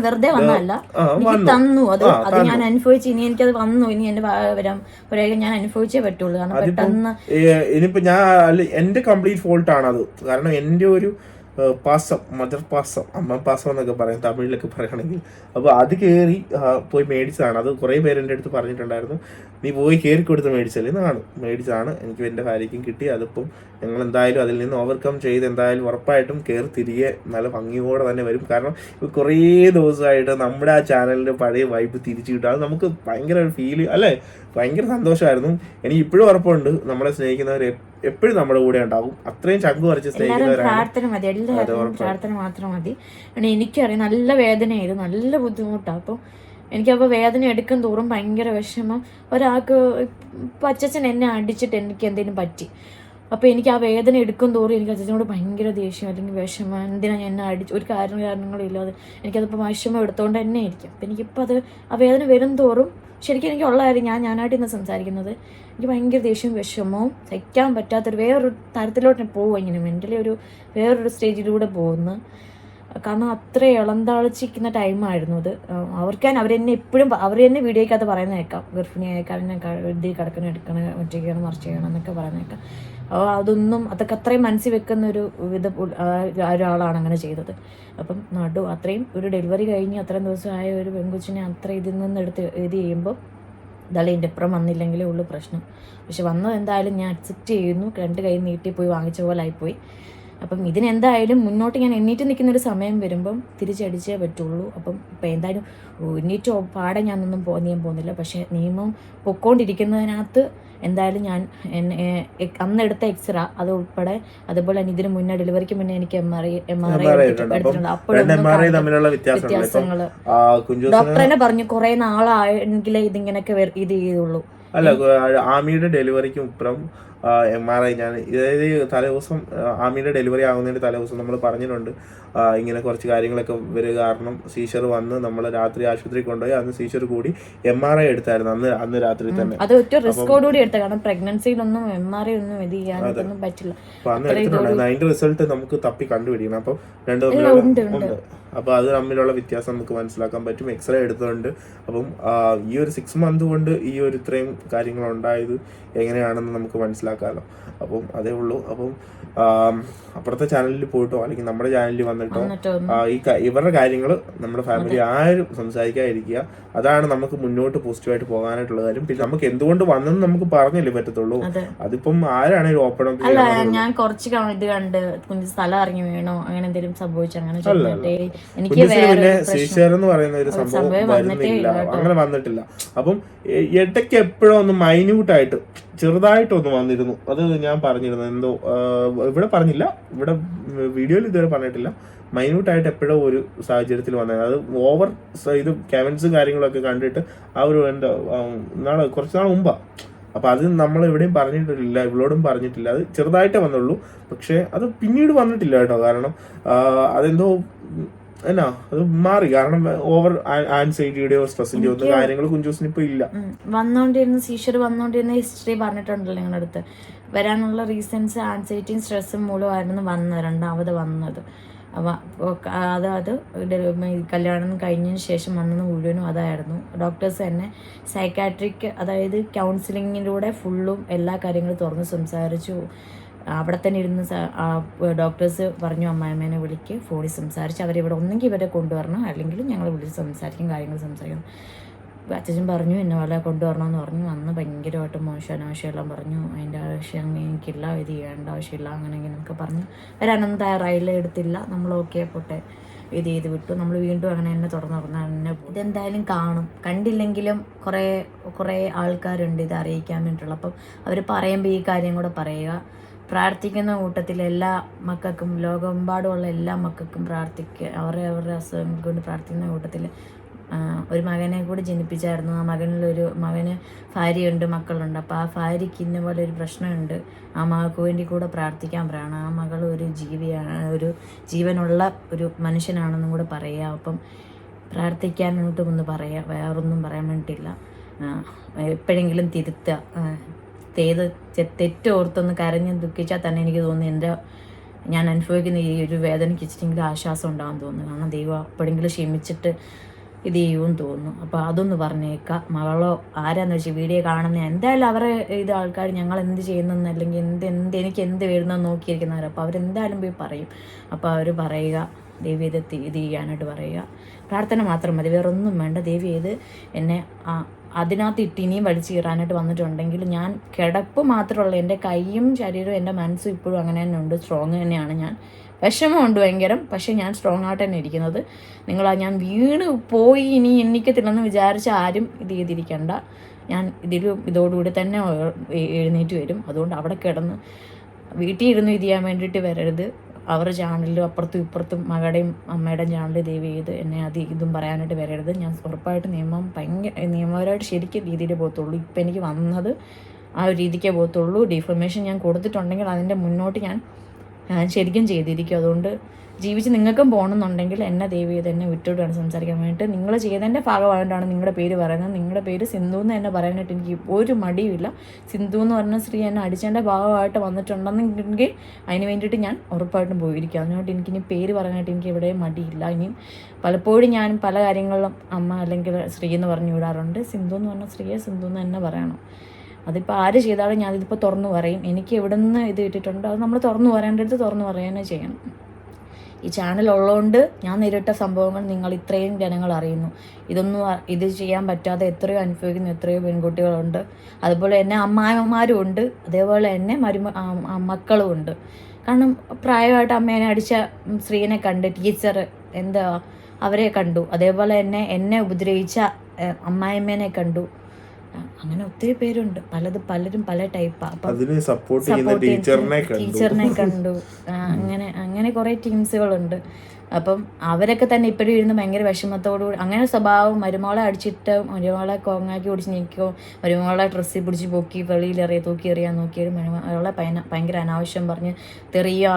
വെറുതെ വന്നല്ല, എനിക്ക് തന്നു. അത് ഞാൻ അനുഭവിച്ചു. ഇനി എനിക്കത് വന്നു. ഇനി എന്റെ ഞാൻ അനുഭവിച്ചേ പറ്റുള്ളൂ. കാരണം പെട്ടെന്ന് ഇനിയിപ്പോ എന്റെ കംപ്ലീറ്റ് ഫോൾട്ട് ആണത്. കാരണം എന്റെ ഒരു മദർ പാസം, അമ്മ പാസം എന്നൊക്കെ പറയും തമിഴിലൊക്കെ പറയുകയാണെങ്കിൽ. അപ്പോൾ അത് കയറി പോയി മേടിച്ചതാണ്. അത് കുറേ പേര് എൻ്റെ അടുത്ത് പറഞ്ഞിട്ടുണ്ടായിരുന്നു, നീ പോയി കയറി കൊടുത്ത് മേടിച്ചല്ലേ എന്നാണ്. മേടിച്ചതാണ്, എനിക്ക് എൻ്റെ ഭാര്യയ്ക്കും കിട്ടി. അതിപ്പം ഞങ്ങൾ എന്തായാലും അതിൽ നിന്ന് ഓവർകം ചെയ്ത് എന്തായാലും ഉറപ്പായിട്ടും കയറി തിരികെ നല്ല ഭംഗിയോടെ തന്നെ വരും. കാരണം കുറേ ദിവസമായിട്ട് നമ്മുടെ ആ ചാനലിൻ്റെ പഴയ വൈബ് തിരിച്ചു കിട്ടും. അത് നമുക്ക് ഭയങ്കര ഒരു ഫീൽ അല്ലേ, ഭയങ്കര സന്തോഷമായിരുന്നു. എനിക്ക് ഇപ്പോഴും ഉറപ്പുണ്ട് നമ്മളെ സ്നേഹിക്കുന്നവർ എപ്പോഴും നമ്മുടെ കൂടെ ഉണ്ടാവും. അത്രയും ചങ്ക് പറിച്ച് സ്നേഹിക്കുന്നവരാണ്. പ്രാർത്ഥന മാത്രം മതി. എനിക്കറിയാം നല്ല വേദനയായിരുന്നു, നല്ല ബുദ്ധിമുട്ടാണ്. അപ്പം എനിക്കപ്പോൾ വേദന എടുക്കും തോറും ഭയങ്കര വിഷമം. ഒരാൾക്ക് അച്ഛൻ എന്നെ അടിച്ചിട്ട് എനിക്ക് എന്തെങ്കിലും പറ്റി, അപ്പോൾ എനിക്ക് ആ വേദന എടുക്കും തോറും എനിക്ക് അച്ഛനോട് ഭയങ്കര ദേഷ്യം അല്ലെങ്കിൽ വിഷമം. എന്തിനാണ് എന്നെ അടിച്ച് ഒരു കാരണങ്ങളില്ലാതെ എനിക്കതിപ്പോൾ വിഷമം എടുത്തുകൊണ്ട് തന്നെ ഇരിക്കും. അപ്പം എനിക്കിപ്പോൾ അത് ആ വേദന വരും തോറും ശരിക്കും എനിക്കുള്ള കാര്യം ഞാനായിട്ട് ഇന്ന് സംസാരിക്കുന്നത്, എനിക്ക് ഭയങ്കര ദേഷ്യവും വിഷമവും സഹിക്കാൻ പറ്റാത്തൊരു വേറൊരു തരത്തിലോട്ട് പോകും. ഇങ്ങനെ മെൻ്റലി വേറൊരു സ്റ്റേജിലൂടെ പോകുന്നു. കാരണം അത്ര ഇളന്താളിച്ചിരിക്കുന്ന ടൈമായിരുന്നു അത്. അവരെന്നെ എപ്പോഴും അവരെന്നെ വീഡിയോയ്ക്കകത്ത് പറയുന്ന കേൾക്കാം, ഗർഭിണിയായേക്കാൾ ഇതിൽ കിടക്കണം, എടുക്കണം, ഒറ്റയ്ക്കണം, മറിച്ച് ചെയ്യണം എന്നൊക്കെ പറയുന്ന കേൾക്കാം. അതൊക്കെ അത്രയും മനസ്സിൽ വെക്കുന്ന ഒരു ഒരാളാണ് അങ്ങനെ ചെയ്തത്. അപ്പം അത്രയും ഒരു ഡെലിവറി കഴിഞ്ഞ് അത്രയും ദിവസമായ ഒരു പെൺകൊച്ചിനെ അത്ര ഇതിൽ നിന്ന് ഇത് ചെയ്യുമ്പോൾ ഇതായാലും എൻ്റെ അപ്പുറം വന്നില്ലെങ്കിലേ ഉള്ളൂ പ്രശ്നം. പക്ഷെ വന്നത് എന്തായാലും ഞാൻ അക്സെപ്റ്റ് ചെയ്യുന്നു. 2 കൈ നീട്ടിപ്പോയി വാങ്ങിച്ച പോലെ ആയിപ്പോയി. അപ്പം ഇതിനെന്തായാലും മുന്നോട്ട് ഞാൻ എണ്ണീറ്റ് നിൽക്കുന്നൊരു സമയം വരുമ്പം തിരിച്ചടിച്ചേ പറ്റുള്ളൂ. അപ്പം ഇപ്പം എന്തായാലും എണ്ണീറ്റ് പാടെ ഞാനൊന്നും ചെയ്യാൻ പോകുന്നില്ല. പക്ഷേ നിയമം പൊക്കോണ്ടിരിക്കുന്നതിനകത്ത് എന്തായാലും ഞാൻ അന്നെടുത്ത എക്സ്റേ അത് ഉൾപ്പെടെ, അതുപോലെ തന്നെ ഇതിന് മുന്നേ ഡെലിവറിക്ക് മുന്നേ എനിക്ക് MRI എടുത്തിട്ടുണ്ട്. അപ്പോഴൊന്നും വ്യത്യാസങ്ങൾ ഡോക്ടർ തന്നെ പറഞ്ഞു കുറേ നാളായെങ്കിലേ ഇതിങ്ങനെയൊക്കെ ഇത് ചെയ്യുള്ളൂ. അല്ല, ആമിയുടെ ഡെലിവറിക്ക് ഇപ്പുറം MRI ഞാൻ തലേദിവസം ആമിയുടെ ഡെലിവറി ആകുന്നതിൻ്റെ തലേദിവസം നമ്മൾ പറഞ്ഞിട്ടുണ്ട് ഇങ്ങനെ കുറച്ച് കാര്യങ്ങളൊക്കെ വരിക കാരണം സീഷർ വന്ന് നമ്മൾ രാത്രി ആശുപത്രി കൊണ്ടുപോയി. അന്ന് സീഷർ കൂടി MRI എടുത്തായിരുന്നു അന്ന് രാത്രി തന്നെ. അത് ഒറ്റ റിസ്കോടുകൂടി എടുത്ത, കാരണം പ്രഗ്നൻസിയിലൊന്നും MRI ഒന്നും ഇത് ചെയ്യാനൊന്നും പറ്റില്ല. അപ്പൊ അന്ന് എടുത്തിട്ടുണ്ടായിരുന്നു. അതിന്റെ റിസൾട്ട് നമുക്ക് തപ്പി കണ്ടുപിടിക്കണം. അപ്പം 2 ഉണ്ട് അപ്പോൾ അത് തമ്മിലുള്ള വ്യത്യാസം നമുക്ക് മനസ്സിലാക്കാൻ പറ്റും. എക്സ്റേ എടുത്തുകൊണ്ട്. അപ്പം ഈ ഒരു 6 month കൊണ്ട് ഈ ഒരു ഇത്രയും കാര്യങ്ങൾ ഉണ്ടായത് എങ്ങനെയാണെന്ന് നമുക്ക് മനസ്സിലാക്കാമല്ലോ. അപ്പം അതേ ഉള്ളൂ. അപ്പം അപ്പുറത്തെ ചാനലിൽ പോയിട്ടോ അല്ലെങ്കിൽ നമ്മുടെ ചാനലിൽ വന്നിട്ടോ ഇവരുടെ കാര്യങ്ങൾ നമ്മുടെ ഫാമിലി ആരും സംസാരിക്കാതിരിക്കുക. അതാണ് നമുക്ക് മുന്നോട്ട് പോസിറ്റീവായിട്ട് പോകാനായിട്ടുള്ള കാര്യം. പിന്നെ നമുക്ക് എന്തുകൊണ്ട് വന്നെന്ന് നമുക്ക് പറഞ്ഞല്ലേ പറ്റത്തുള്ളൂ. അതിപ്പം ആരാണേലും ഓപ്പൺ അപ്പ്. ഞാൻ കുറച്ച് ഇത് കണ്ട് കുഞ്ഞു സ്ഥലം ഇറങ്ങി വീണോ അങ്ങനെ എന്തെങ്കിലും സംഭവിച്ചു അങ്ങനെ പിന്നെ ശ്രീശേർ എന്ന് പറയുന്ന ഒരു സംഭവം വരുന്നില്ല, അങ്ങനെ വന്നിട്ടില്ല. അപ്പം ഇടയ്ക്ക് എപ്പോഴും ഒന്ന് മൈന്യൂട്ടായിട്ട് ചെറുതായിട്ടൊന്ന് വന്നിരുന്നു. അത് ഞാൻ പറഞ്ഞിരുന്നു, എന്തോ ഇവിടെ പറഞ്ഞില്ല, ഇവിടെ വീഡിയോയിൽ ഇതുവരെ പറഞ്ഞിട്ടില്ല. മൈന്യൂട്ടായിട്ട് എപ്പോഴോ ഒരു സാഹചര്യത്തിൽ വന്നത്. അത് ഓവർ ഇത് കമന്റ്സും കാര്യങ്ങളൊക്കെ കണ്ടിട്ട് ആ ഒരു എന്താ കുറച്ച് നാൾ മുമ്പാ. അപ്പൊ അത് നമ്മൾ എവിടെയും പറഞ്ഞിട്ടില്ല, ഇവളോടും പറഞ്ഞിട്ടില്ല. അത് ചെറുതായിട്ടേ വന്നുള്ളൂ. പക്ഷെ അത് പിന്നീട് വന്നിട്ടില്ല കേട്ടോ. കാരണം അതെന്തോ എന്നാ അത് മാറി. കാരണം ഓവർ ആൻസൈറ്റിയുടെയോ സ്ട്രെസ്സിന്റെയോ ഒന്നും കാര്യങ്ങൾ കുഞ്ചൂസിന് ഇപ്പൊ ഇല്ല. വന്നോണ്ടിരുന്ന സീഷർ വന്നോണ്ടിരുന്ന ഹിസ്റ്ററി പറഞ്ഞിട്ടുണ്ടല്ലോ നിങ്ങളുടെ അടുത്ത്. വരാനുള്ള റീസൺസ് ആൻസൈറ്റിയും സ്ട്രെസ്സും മൂലമായിരുന്നു രണ്ടാമത് വന്നത്. അത് കല്യാണം കഴിഞ്ഞതിന് ശേഷം വന്നത് മുഴുവനും അതായിരുന്നു. ഡോക്ടേഴ്സ് തന്നെ സൈക്കാട്രിക്, അതായത് കൗൺസിലിങ്ങിലൂടെ ഫുള്ളും എല്ലാ കാര്യങ്ങളും തുറന്ന് സംസാരിച്ചു. അവിടെ തന്നെ ഇരുന്ന് ഡോക്ടേഴ്സ് പറഞ്ഞു അമ്മായിമ്മേനെ വിളിക്ക്, ഫോണിൽ സംസാരിച്ച് അവരിവിടെ ഒന്നെങ്കിൽ ഇവരെ കൊണ്ടുവരണം, അല്ലെങ്കിൽ ഞങ്ങൾ വിളിച്ച് സംസാരിക്കും, കാര്യങ്ങൾ സംസാരിക്കും. അച്ഛൻ പറഞ്ഞു എന്നെ പോലെ കൊണ്ടുവരണമെന്ന് പറഞ്ഞു. അന്ന് ഭയങ്കരമായിട്ട് അനാവശ്യമെല്ലാം പറഞ്ഞു. അതിൻ്റെ ആവശ്യം എനിക്കില്ല, ഇത് ചെയ്യേണ്ട ആവശ്യമില്ല, അങ്ങനെ ഇങ്ങനെയൊക്കെ പറഞ്ഞു. വരാനൊന്നും തയ്യാറായില്ല, എടുത്തില്ല. നമ്മൾ ഓക്കെ പോട്ടെ ഇത് ചെയ്ത് വിട്ടു. നമ്മൾ വീണ്ടും അങ്ങനെ തന്നെ തുറന്നു. ഇതെന്തായാലും കാണും, കണ്ടില്ലെങ്കിലും കുറേ ആൾക്കാരുണ്ട് ഇത് അറിയിക്കാൻ വേണ്ടിയിട്ടുള്ള. അപ്പം അവർ പറയുമ്പോൾ ഈ കാര്യം കൂടെ പറയുക. പ്രാർത്ഥിക്കുന്ന കൂട്ടത്തിൽ എല്ലാ മക്കൾക്കും, ലോകമെമ്പാടുമുള്ള എല്ലാ മക്കൾക്കും പ്രാർത്ഥിക്കുക. അവരുടെ അസുഖങ്ങൾ കൊണ്ട് പ്രാർത്ഥിക്കുന്ന കൂട്ടത്തിൽ ഒരു മകനെ കൂടി ജനിപ്പിച്ചായിരുന്നു. ആ മകന് ഭാര്യയുണ്ട്, മക്കളുണ്ട്. അപ്പോൾ ആ ഭാര്യയ്ക്ക് ഇന്ന പോലെ ഒരു പ്രശ്നമുണ്ട്. ആ മകൾക്ക് വേണ്ടി കൂടെ പ്രാർത്ഥിക്കാൻ പറയണം. ആ മകൾ ഒരു ജീവിയാണ്, ഒരു ജീവനുള്ള ഒരു മനുഷ്യനാണെന്നും കൂടെ പറയുക. അപ്പം പ്രാർത്ഥിക്കാനോട്ടും ഒന്ന് പറയുക, വേറൊന്നും പറയാൻ വേണ്ടിയിട്ടില്ല. എപ്പോഴെങ്കിലും തിരുത്തുക. തെറ്റോർത്തൊന്ന് കരഞ്ഞ് ദുഃഖിച്ചാൽ തന്നെ എനിക്ക് തോന്നുന്നു ഞാൻ അനുഭവിക്കുന്ന ഈ ഒരു വേദനയ്ക്ക് ഇച്ചിട്ടെങ്കിലും ആശ്വാസം ഉണ്ടാകാൻ തോന്നുന്നു. കാരണം ദൈവം എപ്പോഴെങ്കിലും ക്ഷമിച്ചിട്ട് ഇത് ചെയ്യുമെന്ന് തോന്നുന്നു. അപ്പോൾ അതൊന്ന് പറഞ്ഞേക്കാം. മകളോ ആരാന്ന് വെച്ചാൽ വീഡിയോ കാണുന്ന എന്തായാലും അവരെ ഇത് ആൾക്കാർ ഞങ്ങൾ എന്ത് ചെയ്യുന്നെന്ന് അല്ലെങ്കിൽ എനിക്ക് എന്ത് വരുന്നെന്ന് നോക്കിയിരിക്കുന്നവർ. അപ്പോൾ അവരെന്തായാലും പോയി പറയും. അപ്പോൾ അവർ പറയുക, ദേവി ഇത് ചെയ്യാനായിട്ട് പറയുക. പ്രാർത്ഥന മാത്രം മതി, വേറൊന്നും വേണ്ട. ദേവി ഇത് എന്നെ അതിനകത്ത് ഇട്ട് ഇനിയും വലിച്ചു കീറാനായിട്ട് വന്നിട്ടുണ്ടെങ്കിൽ ഞാൻ കിടപ്പ് മാത്രമുള്ള എൻ്റെ കൈയും ശരീരവും എൻ്റെ മനസ്സും ഇപ്പോഴും അങ്ങനെ തന്നെ ഉണ്ട്, സ്ട്രോങ് തന്നെയാണ്. ഞാൻ വിഷമമുണ്ട് ഭയങ്കരം, പക്ഷേ ഞാൻ സ്ട്രോങ് ആയിട്ട് തന്നെ ഇരിക്കുന്നത്. ഞാൻ വീണ് പോയി ഇനി എണ്ണിക്കത്തില്ലെന്ന് വിചാരിച്ച ആരും ഇത് ചെയ്തിരിക്കണ്ട. ഞാൻ ഇതോടുകൂടി തന്നെ എഴുന്നേറ്റ് വരും. അതുകൊണ്ട് അവിടെ കിടന്ന് വീട്ടിൽ ഇരുന്ന് ഇത് ചെയ്യാൻ വേണ്ടിയിട്ട് വരരുത്. അവരുടെ ചാനലിലും അപ്പുറത്തും ഇപ്പുറത്തും മകളുടെയും അമ്മയുടെയും ചാനൽ ദയവ് ചെയ്ത് എന്നെ ഇതും പറയാനായിട്ട് വരരുത്. ഞാൻ ഉറപ്പായിട്ട് നിയമപരമായിട്ട് ശരിക്കും രീതിയിൽ പോകത്തുള്ളൂ. ഇപ്പം എനിക്ക് വന്നത് ആ ഒരു രീതിക്കേ പോകത്തുള്ളൂ. ഡിഫർമേഷൻ ഞാൻ കൊടുത്തിട്ടുണ്ടെങ്കിൽ അതിൻ്റെ മുന്നോട്ട് ഞാൻ ശരിക്കും ചെയ്തിരിക്കും. അതുകൊണ്ട് ജീവിച്ച് നിങ്ങൾക്കും പോകണമെന്നുണ്ടെങ്കിൽ എന്നെ ദയവ് ചെയ്ത് എന്നെ വിട്ടോട്ടാണ് സംസാരിക്കാൻ വേണ്ടിയിട്ട്. നിങ്ങൾ ചെയ്തതിൻ്റെ ഭാഗമായിട്ടാണ് നിങ്ങളുടെ പേര് പറയുന്നത്. നിങ്ങളുടെ പേര് സിന്ധു എന്ന് തന്നെ പറയാനായിട്ട് എനിക്ക് ഒരു മടിയുമില്ല. സിന്ധു എന്ന് പറഞ്ഞ സ്ത്രീ എന്നെ അടിച്ചതിൻ്റെ ഭാഗമായിട്ട് വന്നിട്ടുണ്ടെന്നെങ്കിൽ അതിന് വേണ്ടിയിട്ട് ഞാൻ ഉറപ്പായിട്ടും പോയിരിക്കും. അതിനോട്ട് എനിക്കിനി പേര് പറയാനായിട്ട് എനിക്ക് എവിടെയും മടിയില്ല. ഇനിയും പലപ്പോഴും ഞാൻ പല കാര്യങ്ങളിലും അമ്മ അല്ലെങ്കിൽ സ്ത്രീ എന്ന് പറഞ്ഞു വിടാറുണ്ട്. സിന്ധു എന്ന് പറഞ്ഞ സ്ത്രീയെ സിന്ധു എന്ന് തന്നെ പറയണം. അതിപ്പോൾ ആര് ചെയ്താലും ഞാനിതിപ്പോൾ തുറന്നു പറയും. എനിക്ക് എവിടെ നിന്ന് ഇത് ഇട്ടിട്ടുണ്ട് അത് നമ്മൾ തുറന്നു പറയേണ്ടടുത്ത് തുറന്നു പറയാനേ ചെയ്യണം. ഈ ചാനൽ ഉള്ളതുകൊണ്ട് ഞാൻ നേരിട്ട സംഭവങ്ങൾ നിങ്ങൾ ഇത്രയും ജനങ്ങൾ അറിയുന്നു. ഇത് ചെയ്യാൻ പറ്റാതെ എത്രയോ അനുഭവിക്കുന്ന എത്രയോ പെൺകുട്ടികളുണ്ട്. അതുപോലെ തന്നെ അമ്മായിമാരും ഉണ്ട്, അതേപോലെ തന്നെ മക്കളും ഉണ്ട്. കാരണം പ്രായമായിട്ട് അമ്മേനെ അടിച്ച സ്ത്രീനെ കണ്ട് ടീച്ചർ അവരെ കണ്ടു. അതേപോലെ തന്നെ എന്നെ ഉപദ്രവിച്ച അമ്മായിമ്മേനെ കണ്ടു. അങ്ങനെ ഒത്തിരി പേരുണ്ട്, പലരും പല ടൈപ്പാണ്. ടീച്ചറിനെ കണ്ടു. അങ്ങനെ കുറെ ടീംസുകളുണ്ട്. അപ്പം അവരൊക്കെ തന്നെ ഇപ്പോഴും ഇരുന്ന് ഭയങ്കര വിഷമത്തോടുകൂടി അങ്ങനെ സ്വഭാവം മരുമോളെ അടിച്ചിട്ട് മരുമോളെ കോങ്ങാക്കി പിടിച്ച് നിൽക്കുകയോ മരുമോളെ ഡ്രസ്സിൽ പിടിച്ച് പൊക്കി വെളിയിലെറിയ തൂക്കി എറിയാൻ നോക്കിയാലും മരുമോളെ ഭയങ്കര അനാവശ്യം പറഞ്ഞ് തെറിയോ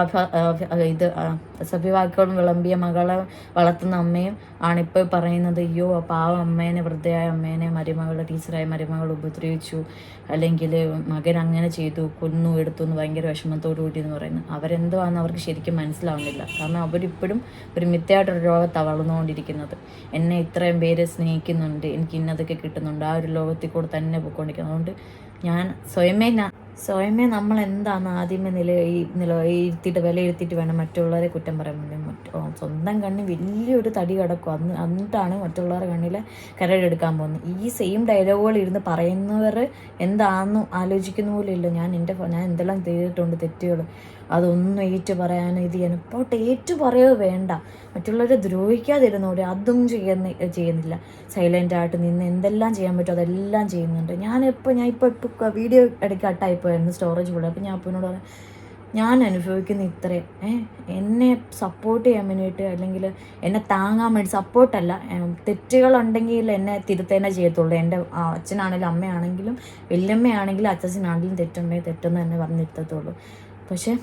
സഭ്യവാക്കുകളും വിളമ്പിയ മകളെ വളർത്തുന്ന അമ്മയും ആണിപ്പോൾ പറയുന്നത് അയ്യോ പാവം അമ്മേനെ, വൃദ്ധയായ അമ്മേനെ ടീച്ചറായ മരുമകൾ ഉപദ്രവിച്ചു, അല്ലെങ്കിൽ മകൻ അങ്ങനെ ചെയ്തു, എടുത്തു എന്ന് ഭയങ്കര വിഷമത്തോടു കൂടി എന്ന് പറയുന്നത്. അവരെന്തോ ആണെന്ന് അവർക്ക് ശരിക്കും മനസ്സിലാവുന്നില്ല. കാരണം അവരിപ്പോഴും ഒരു മിഥ്യയായിട്ടൊരു ലോകത്താണ് വളർന്നുകൊണ്ടിരിക്കുന്നത്. എന്നെ ഇത്രയും പേര് സ്നേഹിക്കുന്നുണ്ട്, എനിക്ക് ഇന്നതൊക്കെ കിട്ടുന്നുണ്ട്, ആ ഒരു ലോകത്തിൽ കൂടെ തന്നെ പോയിക്കൊണ്ടിരിക്കുന്നത്. അതുകൊണ്ട് ഞാൻ സ്വയമേ നമ്മൾ എന്താണെന്ന് ആദ്യമേ ഇരുത്തിയിട്ട് വിലയിരുത്തിയിട്ട് വേണം മറ്റുള്ളവരെ കുറ്റം പറയാൻ വേണ്ടി. സ്വന്തം കണ്ണിൽ വലിയൊരു തടി കിടക്കും, എന്നിട്ടാണ് മറ്റുള്ളവരുടെ കണ്ണിൽ കരടെടുക്കാൻ പോകുന്നത്. ഈ സെയിം ഡയലോഗുകൾ ഇരുന്ന് പറയുന്നവർ എന്താണെന്ന് ആലോചിക്കുന്ന പോലും ഇല്ല. ഞാൻ എന്തെല്ലാം ചെയ്തിട്ടുണ്ട് തെറ്റുകൾ, അതൊന്നും ഏറ്റു പറയാനോ ഇത് ചെയ്യാനോ. ഇപ്പോൾ ഏറ്റു പറയുക വേണ്ട, മറ്റുള്ളവരെ ദ്രോഹിക്കാതിരുന്നോടെ അതും ചെയ്യുന്നില്ല. സൈലൻ്റായിട്ട് നിന്ന് എന്തെല്ലാം ചെയ്യാൻ പറ്റുമോ അതെല്ലാം ചെയ്യുന്നുണ്ട്. ഞാൻ ഇപ്പോൾ വീഡിയോ ഇടയ്ക്ക് കട്ടായിപ്പോയായിരുന്നു, സ്റ്റോറേജ് കൂടെ. അപ്പോൾ ഞാൻ അപ്പനോട് പറയാം, ഞാൻ അനുഭവിക്കുന്ന ഇത്രയും എന്നെ സപ്പോർട്ട് ചെയ്യാൻ വേണ്ടിയിട്ട്, അല്ലെങ്കിൽ എന്നെ താങ്ങാൻ വേണ്ടി, സപ്പോർട്ടല്ല, തെറ്റുകളുണ്ടെങ്കിൽ എന്നെ തിരുത്തേനെ ചെയ്യത്തുള്ളൂ. എൻ്റെ അച്ഛനാണെങ്കിലും അമ്മയാണെങ്കിലും വല്യമ്മയാണെങ്കിലും അച്ഛനാണെങ്കിലും തെറ്റുണ്ടെങ്കിൽ തെറ്റെന്ന് തന്നെ പറഞ്ഞിരുത്തത്തുള്ളൂ. പക്ഷേ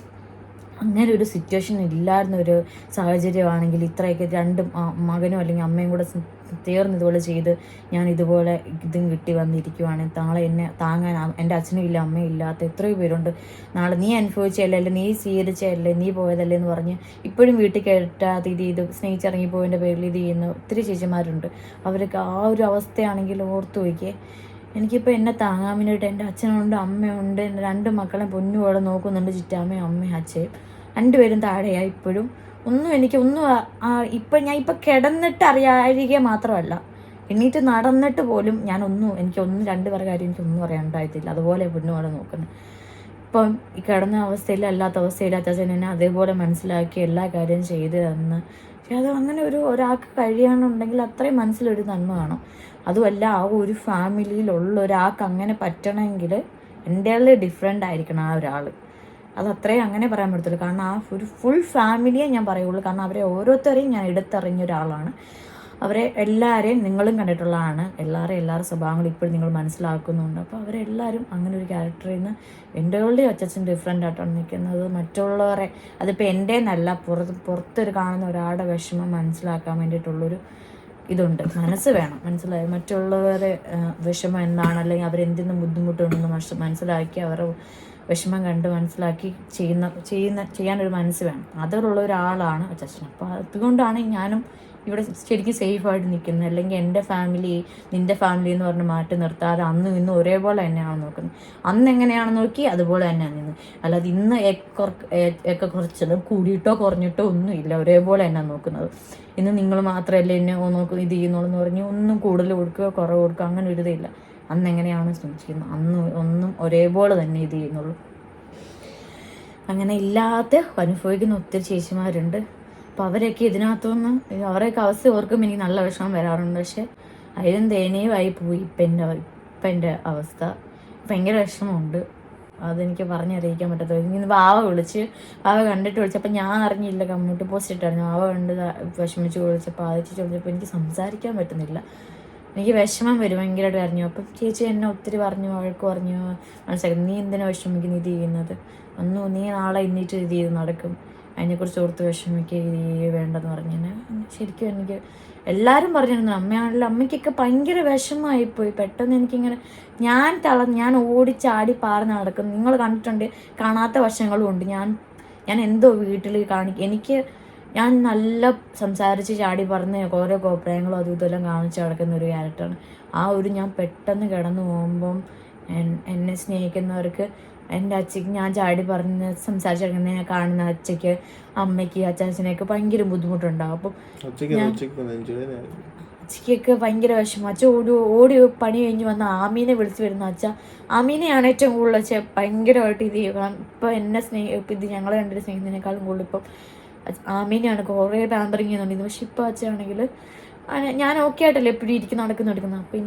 അങ്ങനെ ഒരു സിറ്റുവേഷൻ ഇല്ലായിരുന്ന ഒരു സാഹചര്യമാണെങ്കിൽ ഇത്രയൊക്കെ രണ്ട് മകനും അല്ലെങ്കിൽ അമ്മയും കൂടെ ചേർന്ന് ഇതുപോലെ ചെയ്ത് ഞാൻ ഇതുപോലെ ഇതും കിട്ടി വന്നിരിക്കുവാണെങ്കിൽ നാളെ എന്നെ താങ്ങാൻ എൻ്റെ അച്ഛനും ഇല്ല അമ്മയും ഇല്ലാത്ത എത്രയോ പേരുണ്ട്. നാളെ നീ അനുഭവിച്ചല്ലേ, അല്ലെ നീ സ്വീകരിച്ചല്ലേ, നീ പോയതല്ലേ എന്ന് പറഞ്ഞ് ഇപ്പോഴും വീട്ടിൽ കയറ്റാതെ ഇത് സ്നേഹിച്ചിറങ്ങിപ്പോയതിൻ്റെ പേരിൽ ഇത് ചെയ്യുന്ന ഒത്തിരി ചേച്ചിമാരുണ്ട്. അവർക്ക് ആ ഒരു അവസ്ഥയാണെങ്കിൽ ഓർത്തു വയ്ക്കേ. എനിക്കിപ്പോൾ എന്നെ താങ്ങാൻ വേണ്ടിയിട്ട് എൻ്റെ അച്ഛനുണ്ട്, അമ്മയുണ്ട്, എൻ്റെ 2 മക്കളെ പൊന്നുപോലെ നോക്കുന്നുണ്ട്, ചിറ്റാമ്മയും അമ്മയും അച്ഛയും 2 പേരും താഴെയായി. ഇപ്പോഴും ഞാൻ ഇപ്പം കിടന്നിട്ട് അറിയാതിരിക്കുക മാത്രമല്ല, എണീറ്റ് നടന്നിട്ട് പോലും എനിക്കൊന്നും 2 പേരുടെ കാര്യം എനിക്കൊന്നും അറിയാണ്ടായിട്ടില്ല. അതുപോലെ പൊന്നുപോലെ നോക്കുന്നത്. ഇപ്പം ഈ കിടന്ന അവസ്ഥയിൽ അല്ലാത്ത അവസ്ഥയിൽ അച്ഛൻ എന്നെ അതേപോലെ മനസ്സിലാക്കി എല്ലാ കാര്യം ചെയ്ത് തന്ന്. പക്ഷെ അത് അങ്ങനെ ഒരാൾക്ക് കഴിയണമെന്നുണ്ടെങ്കിൽ അത്രയും മനസ്സിലൊരു നന്മ കാണും. അതുമല്ല, ആ ഒരു ഫാമിലിയിലുള്ള ഒരാൾക്ക് അങ്ങനെ പറ്റണമെങ്കിൽ എൻ്റെ ഡിഫറെൻ്റ് ആയിരിക്കണം ആ ഒരാൾ. അതത്രയും അങ്ങനെ പറയാൻ പറ്റത്തില്ല. കാരണം ആ ഒരു ഫുൾ ഫാമിലിയെ ഞാൻ പറയുള്ളൂ. കാരണം അവരെ ഓരോരുത്തരെയും ഞാൻ എടുത്തറിഞ്ഞ ഒരാളാണ്. അവരെ എല്ലാവരെയും നിങ്ങളും കണ്ടിട്ടുള്ളതാണ്. എല്ലാവരുടെ സ്വഭാവങ്ങളും ഇപ്പോഴും നിങ്ങൾ മനസ്സിലാക്കുന്നുണ്ട്. അപ്പോൾ അവരെല്ലാവരും അങ്ങനെ ഒരു ക്യാരക്ടറിൽ നിന്ന് എൻ്റെ അച്ഛൻ ഡിഫറെൻ്റ് ആയിട്ടാണ് നിൽക്കുന്നത്. മറ്റുള്ളവരെ, അതിപ്പോൾ എൻ്റെ എന്നല്ല, പുറത്തൊരു കാണുന്ന ഒരാളുടെ വിഷമം മനസ്സിലാക്കാൻ വേണ്ടിയിട്ടുള്ളൊരു ഇതുണ്ട്, മനസ്സ് വേണം. മനസ്സിലായി മറ്റുള്ളവരെ വിഷമം എന്താണ്, അല്ലെങ്കിൽ അവരെന്തെങ്കിലും ബുദ്ധിമുട്ടുണ്ടെന്ന് മനസ്സിലാക്കി അവരുടെ വിഷമം കണ്ട് മനസ്സിലാക്കി ചെയ്യാനൊരു മനസ്സ് വേണം. അതിലുള്ള ഒരാളാണ് അച്ഛൻ. അപ്പോൾ അതുകൊണ്ടാണ് ഞാനും ഇവിടെ ശരിക്കും സേഫായിട്ട് നിൽക്കുന്നത്. അല്ലെങ്കിൽ എൻ്റെ ഫാമിലി നിൻ്റെ ഫാമിലി എന്ന് പറഞ്ഞ് മാറ്റി നിർത്താതെ അന്നും ഇന്നും ഒരേപോലെ തന്നെയാണ് നോക്കുന്നത്. അന്ന് എങ്ങനെയാണ് നോക്കി അതുപോലെ തന്നെയാണ് നിന്ന്. അല്ലാതെ ഇന്ന് ഒക്കെ കുറച്ചത് കൂടിയിട്ടോ കുറഞ്ഞിട്ടോ ഒന്നുമില്ല, ഒരേപോലെ തന്നെയാണ് നോക്കുന്നത്. ഇന്ന് നിങ്ങൾ മാത്രമല്ലേ എന്നെ നോക്കും ഇത് ചെയ്യുന്നുള്ളൂ എന്ന് പറഞ്ഞ് ഒന്നും കൂടുതൽ കൊടുക്കുകയോ കുറവ് കൊടുക്കുകയോ അങ്ങനെ ഒരു ഇതില്ല. അന്ന് എങ്ങനെയാണ് ശ്രമിച്ചിരുന്നത് അന്ന് ഒന്നും ഒരേപോലെ തന്നെ ഇത് ചെയ്യുന്നുള്ളൂ. അങ്ങനെ ഇല്ലാത്ത അനുഭവിക്കുന്ന ഒത്തിരി ചേച്ചിമാരുണ്ട്. അപ്പോൾ അവരൊക്കെ ഇതിനകത്തുനിന്ന് അവരെയൊക്കെ അവസ്ഥ ഓർക്കുമ്പോൾ എനിക്ക് നല്ല വിഷമം വരാറുണ്ട്. പക്ഷെ അതിലും ദയനീയമായി പോയി ഇപ്പം എൻ്റെ അവസ്ഥ. ഭയങ്കര വിഷമമുണ്ട്, അതെനിക്ക് പറഞ്ഞറിയിക്കാൻ പറ്റത്തില്ല. ഇങ്ങനെ വാവ കണ്ടിട്ട് വിളിച്ചപ്പോൾ ഞാൻ അറിഞ്ഞില്ല, കമ്മ്യൂണിറ്റി പോസ്റ്റ് ഇട്ടായിരുന്നു. വാവ കണ്ട് വിഷമിച്ച് വിളിച്ചപ്പോൾ വിളിച്ചപ്പോൾ എനിക്ക് സംസാരിക്കാൻ പറ്റുന്നില്ല. എനിക്ക് വിഷമം വരും, ഭയങ്കരമായിട്ട് അറിഞ്ഞു. അപ്പം ചേച്ചി എന്നെ ഒത്തിരി വഴക്ക് പറഞ്ഞു, മനസ്സിലാക്കി നീ എന്തിനാ വിഷമിക്കുന്നു ഇത് ചെയ്യുന്നത്, നീ നാളെ ഇന്നിട്ട് ഇത് ചെയ്ത് നടക്കും, അതിനെക്കുറിച്ച് ഓർത്ത് വിഷമിക്കുക വേണ്ടെന്ന് പറഞ്ഞു. ശരിക്കും എനിക്ക് എല്ലാവരും പറഞ്ഞിരുന്നു, അമ്മയാണല്ലോ, അമ്മയ്ക്കൊക്കെ ഭയങ്കര വിഷമമായിപ്പോയി. പെട്ടെന്ന് എനിക്കിങ്ങനെ ഞാൻ ഓടിച്ചാടി പാർന്ന് നടക്കുന്നു. നിങ്ങൾ കണ്ടിട്ടുണ്ട്, കാണാത്ത വശങ്ങളും ഉണ്ട്. ഞാൻ എന്തോ വീട്ടിൽ ഞാൻ നല്ല സംസാരിച്ച് ചാടി പറഞ്ഞ് ഓരോ കോപ്രായങ്ങളും അതും ഇതെല്ലാം കാണിച്ച് നടക്കുന്ന ഒരു ക്യാരക്ടറാണ്. ഞാൻ പെട്ടെന്ന് കിടന്നു പോകുമ്പം എന്നെ സ്നേഹിക്കുന്നവർക്ക്, എൻ്റെ അച്ഛക്ക് ഞാൻ ചാടി പറഞ്ഞ് സംസാരിച്ച് നടക്കുന്നതിനെ കാണുന്ന അച്ഛക്ക്, അമ്മയ്ക്ക്, അച്ഛനൊക്കെ ഭയങ്കര ബുദ്ധിമുട്ടുണ്ടാകും. അപ്പം അച്ഛക്കൊക്കെ ഭയങ്കര വിഷമം. അച്ഛൻ ഓടി പണി കഴിഞ്ഞ് വന്ന ആമീനെ വിളിച്ച് വരുന്ന ആമീനെയാണ് ഏറ്റവും കൂടുതൽ ഭയങ്കരമായിട്ട് ഇത് ചെയ്യുക. ഇപ്പം എന്നെ ഇത് ഞങ്ങളെ കണ്ടിട്ട് സ്നേഹിക്കുന്നതിനേക്കാളും കൂടുതൽ ഇപ്പം ആമീനെയാണ് കുറേ പാമ്പറിങ് ചെയ്യുന്നുണ്ട്. പക്ഷെ ഇപ്പം അച്ഛനാണെങ്കിൽ ഞാൻ ഓക്കെ ആയിട്ടല്ലേ എപ്പോഴും നടക്കുന്നത്. അപ്പം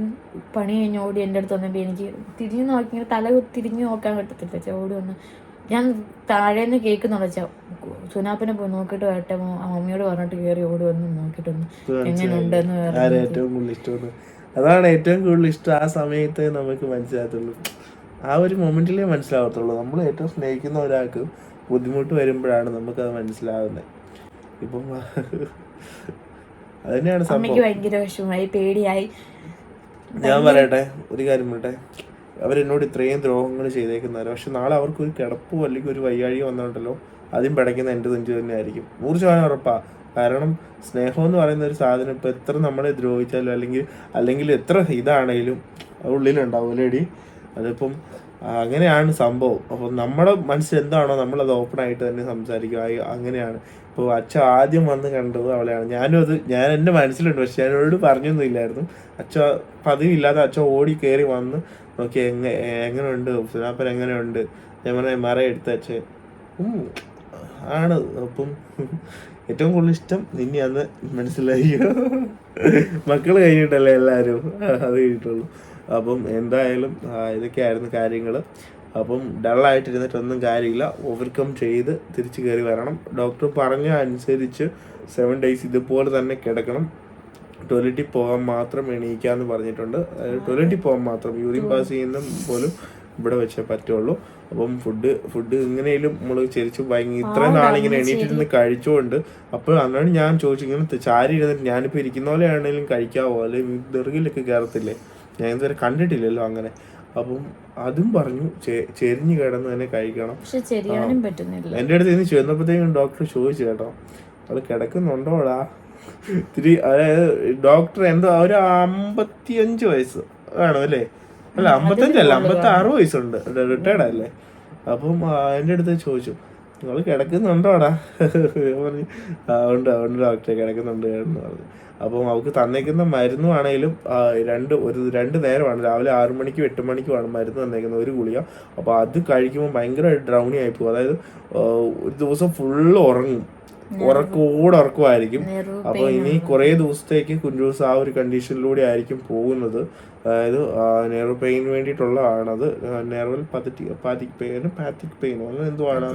പണി കഴിഞ്ഞ് ഓടി എൻ്റെ അടുത്ത് വന്നപ്പോൾ എനിക്ക് തിരിഞ്ഞു നോക്കി, ഇങ്ങനെ തല തിരിഞ്ഞു നോക്കാൻ പറ്റത്തില്ല. അച്ഛൻ ഓടി വന്ന് ഞാൻ താഴേന്ന് കേൾക്കുന്നുണ്ട്, അച്ഛാ സുനാപ്പിനെ പോയി നോക്കിയിട്ട് വരട്ടെ, മമ്മിയോട് പറഞ്ഞിട്ട് കയറി ഓടി വന്ന് നോക്കിയിട്ടൊന്ന് എങ്ങനെയുണ്ടെന്ന്. അതാണ് ഏറ്റവും കൂടുതൽ ഇഷ്ടം. ആ സമയത്ത് നമുക്ക് മനസ്സിലാകത്തുള്ളൂ, ആ ഒരു മൊമെന്റിലേ മനസ്സിലാകത്തുള്ളൂ. നമ്മൾ ഏറ്റവും സ്നേഹിക്കുന്ന ഒരാൾക്ക് ബുദ്ധിമുട്ട് വരുമ്പോഴാണ് നമുക്കത് മനസ്സിലാകുന്നത്. ഇപ്പം അതുതന്നെയാണ് സംഭവം. ഭയങ്കര വിഷമമായി, പേടിയായി. ഞാൻ പറയട്ടെ, ഒരു കാര്യം പറയട്ടെ, അവരെന്നോട് ഇത്രയും ദ്രോഹങ്ങൾ ചെയ്തേക്കുന്നവർ, പക്ഷെ നാളെ അവർക്കൊരു കിടപ്പോ അല്ലെങ്കിൽ ഒരു വയ്യാഴിയോ വന്നിട്ടുണ്ടല്ലോ, ആദ്യം പിടയ്ക്കുന്ന എൻ്റെ നെഞ്ച് തന്നെ ആയിരിക്കും. 100% ഉറപ്പാ. കാരണം സ്നേഹം എന്ന് പറയുന്ന ഒരു സാധനം ഇപ്പം എത്ര നമ്മളെ ദ്രോഹിച്ചാലും അല്ലെങ്കിൽ എത്ര ഇതാണേലും ഉള്ളിലുണ്ടാവില്ലേടി. അതിപ്പം അങ്ങനെയാണ് സംഭവം. അപ്പം നമ്മുടെ മനസ്സിൽ എന്താണോ നമ്മളത് ഓപ്പണായിട്ട് തന്നെ സംസാരിക്കും. അങ്ങനെയാണ്. ഇപ്പോൾ അച്ഛൻ ആദ്യം വന്ന് കണ്ടത് അവളെയാണ്. ഞാൻ എൻ്റെ മനസ്സിലുണ്ട്, പക്ഷെ ഞാനോട് പറഞ്ഞൊന്നും ഇല്ലായിരുന്നു. അച്ഛ പതിവില്ലാതെ അച്ഛൻ ഓടി കയറി വന്ന് നോക്കി എങ്ങനെയുണ്ട് സുനാപ്പൻ എങ്ങനെയുണ്ട്, ഞാൻ പറഞ്ഞ മറയെടുത്ത അച്ഛൻ ആണ്. അപ്പം ഏറ്റവും കൂടുതൽ ഇഷ്ടം നിന്നെ അന്ന് മനസ്സിലായി. മക്കൾ കഴിഞ്ഞിട്ടല്ലേ എല്ലാവരും അത് കഴിഞ്ഞിട്ടുള്ളൂ. അപ്പം എന്തായാലും ഇതൊക്കെയായിരുന്നു കാര്യങ്ങൾ. അപ്പം ഡള്ളായിട്ടിരുന്നിട്ടൊന്നും കാര്യമില്ല, ഓവർകം ചെയ്ത് തിരിച്ച് കയറി വരണം. ഡോക്ടർ പറഞ്ഞ അനുസരിച്ച് 7 days ഇതുപോലെ തന്നെ കിടക്കണം. ടോയ്ലറ്റിൽ പോകാൻ മാത്രം എണീക്കാന്ന് പറഞ്ഞിട്ടുണ്ട്. ടോയ്ലറ്റിൽ പോകാൻ മാത്രം, യൂറിൻ പാസ് ചെയ്യുന്ന പോലും ഇവിടെ വെച്ചേ പറ്റുള്ളൂ. അപ്പം ഫുഡ് എങ്ങനെയും നമ്മൾ ചെരിച്ച് ഭയങ്കര ഇത്രയും നാളിങ്ങനെ എണീറ്റിരുന്ന് കഴിച്ചുകൊണ്ട്. അപ്പോൾ അന്നാണ് ഞാൻ ചോദിച്ചു, ഇങ്ങനെ ചാരി ഇരുന്നിട്ട് ഞാനിപ്പോൾ ഇരിക്കുന്ന പോലെ ആണെങ്കിലും കഴിക്കാവോ, അല്ലെങ്കിൽ ദെറുകിലൊക്കെ കയറത്തില്ലേ, ഞാൻ ഇതുവരെ കണ്ടിട്ടില്ലല്ലോ അങ്ങനെ. അപ്പം അതും പറഞ്ഞു ചെരിഞ്ഞ് കിടന്ന് തന്നെ കഴിക്കണം. എൻ്റെ അടുത്ത് ഇന്ന് ചെന്നപ്പോഴത്തേക്കും ഡോക്ടർ ചോദിച്ചു കേട്ടോ, അവൾ കിടക്കുന്നുണ്ടോടാ ഇത്തിരി. അതായത് ഡോക്ടർ എന്തോ ഒരു 55 വയസ്സ് കാണും അല്ലേ, അല്ല 55 അല്ല 56 വയസ്സുണ്ട്, റിട്ടയർഡ് അല്ലേ. അപ്പം എൻ്റെ അടുത്ത് ചോദിച്ചു, നിങ്ങൾ കിടക്കുന്നുണ്ടോടാ പറഞ്ഞു. ഉണ്ട് ഡോക്ടറെ കിടക്കുന്നുണ്ട് എന്ന് പറഞ്ഞു. അപ്പം അവൾക്ക് തന്നേക്കുന്ന മരുന്നുമാണേലും 2 നേരമാണ്, രാവിലെ 6 മണിക്കും 8 മണിക്കുമാണ് മരുന്ന് തന്നേക്കുന്നത്, ഒരു ഗുളിക. അപ്പോൾ അത് കഴിക്കുമ്പോൾ ഭയങ്കരമായിട്ട് ഡ്രൗണി ആയിപ്പോകും. അതായത് ഒരു ദിവസം ഫുള്ള് ഉറക്കമായിരിക്കും. അപ്പോൾ ഇനി കുറേ ദിവസത്തേക്ക് കുഞ്ചൂസ് ആ ഒരു കണ്ടീഷനിലൂടെ ആയിരിക്കും പോകുന്നത്. അതായത് നെർവ് പെയിന് വേണ്ടിയിട്ടുള്ളതാണത്. നെർവൽ പാത്തിക് പെയിനോ അങ്ങനെ എന്തോ ആണ്,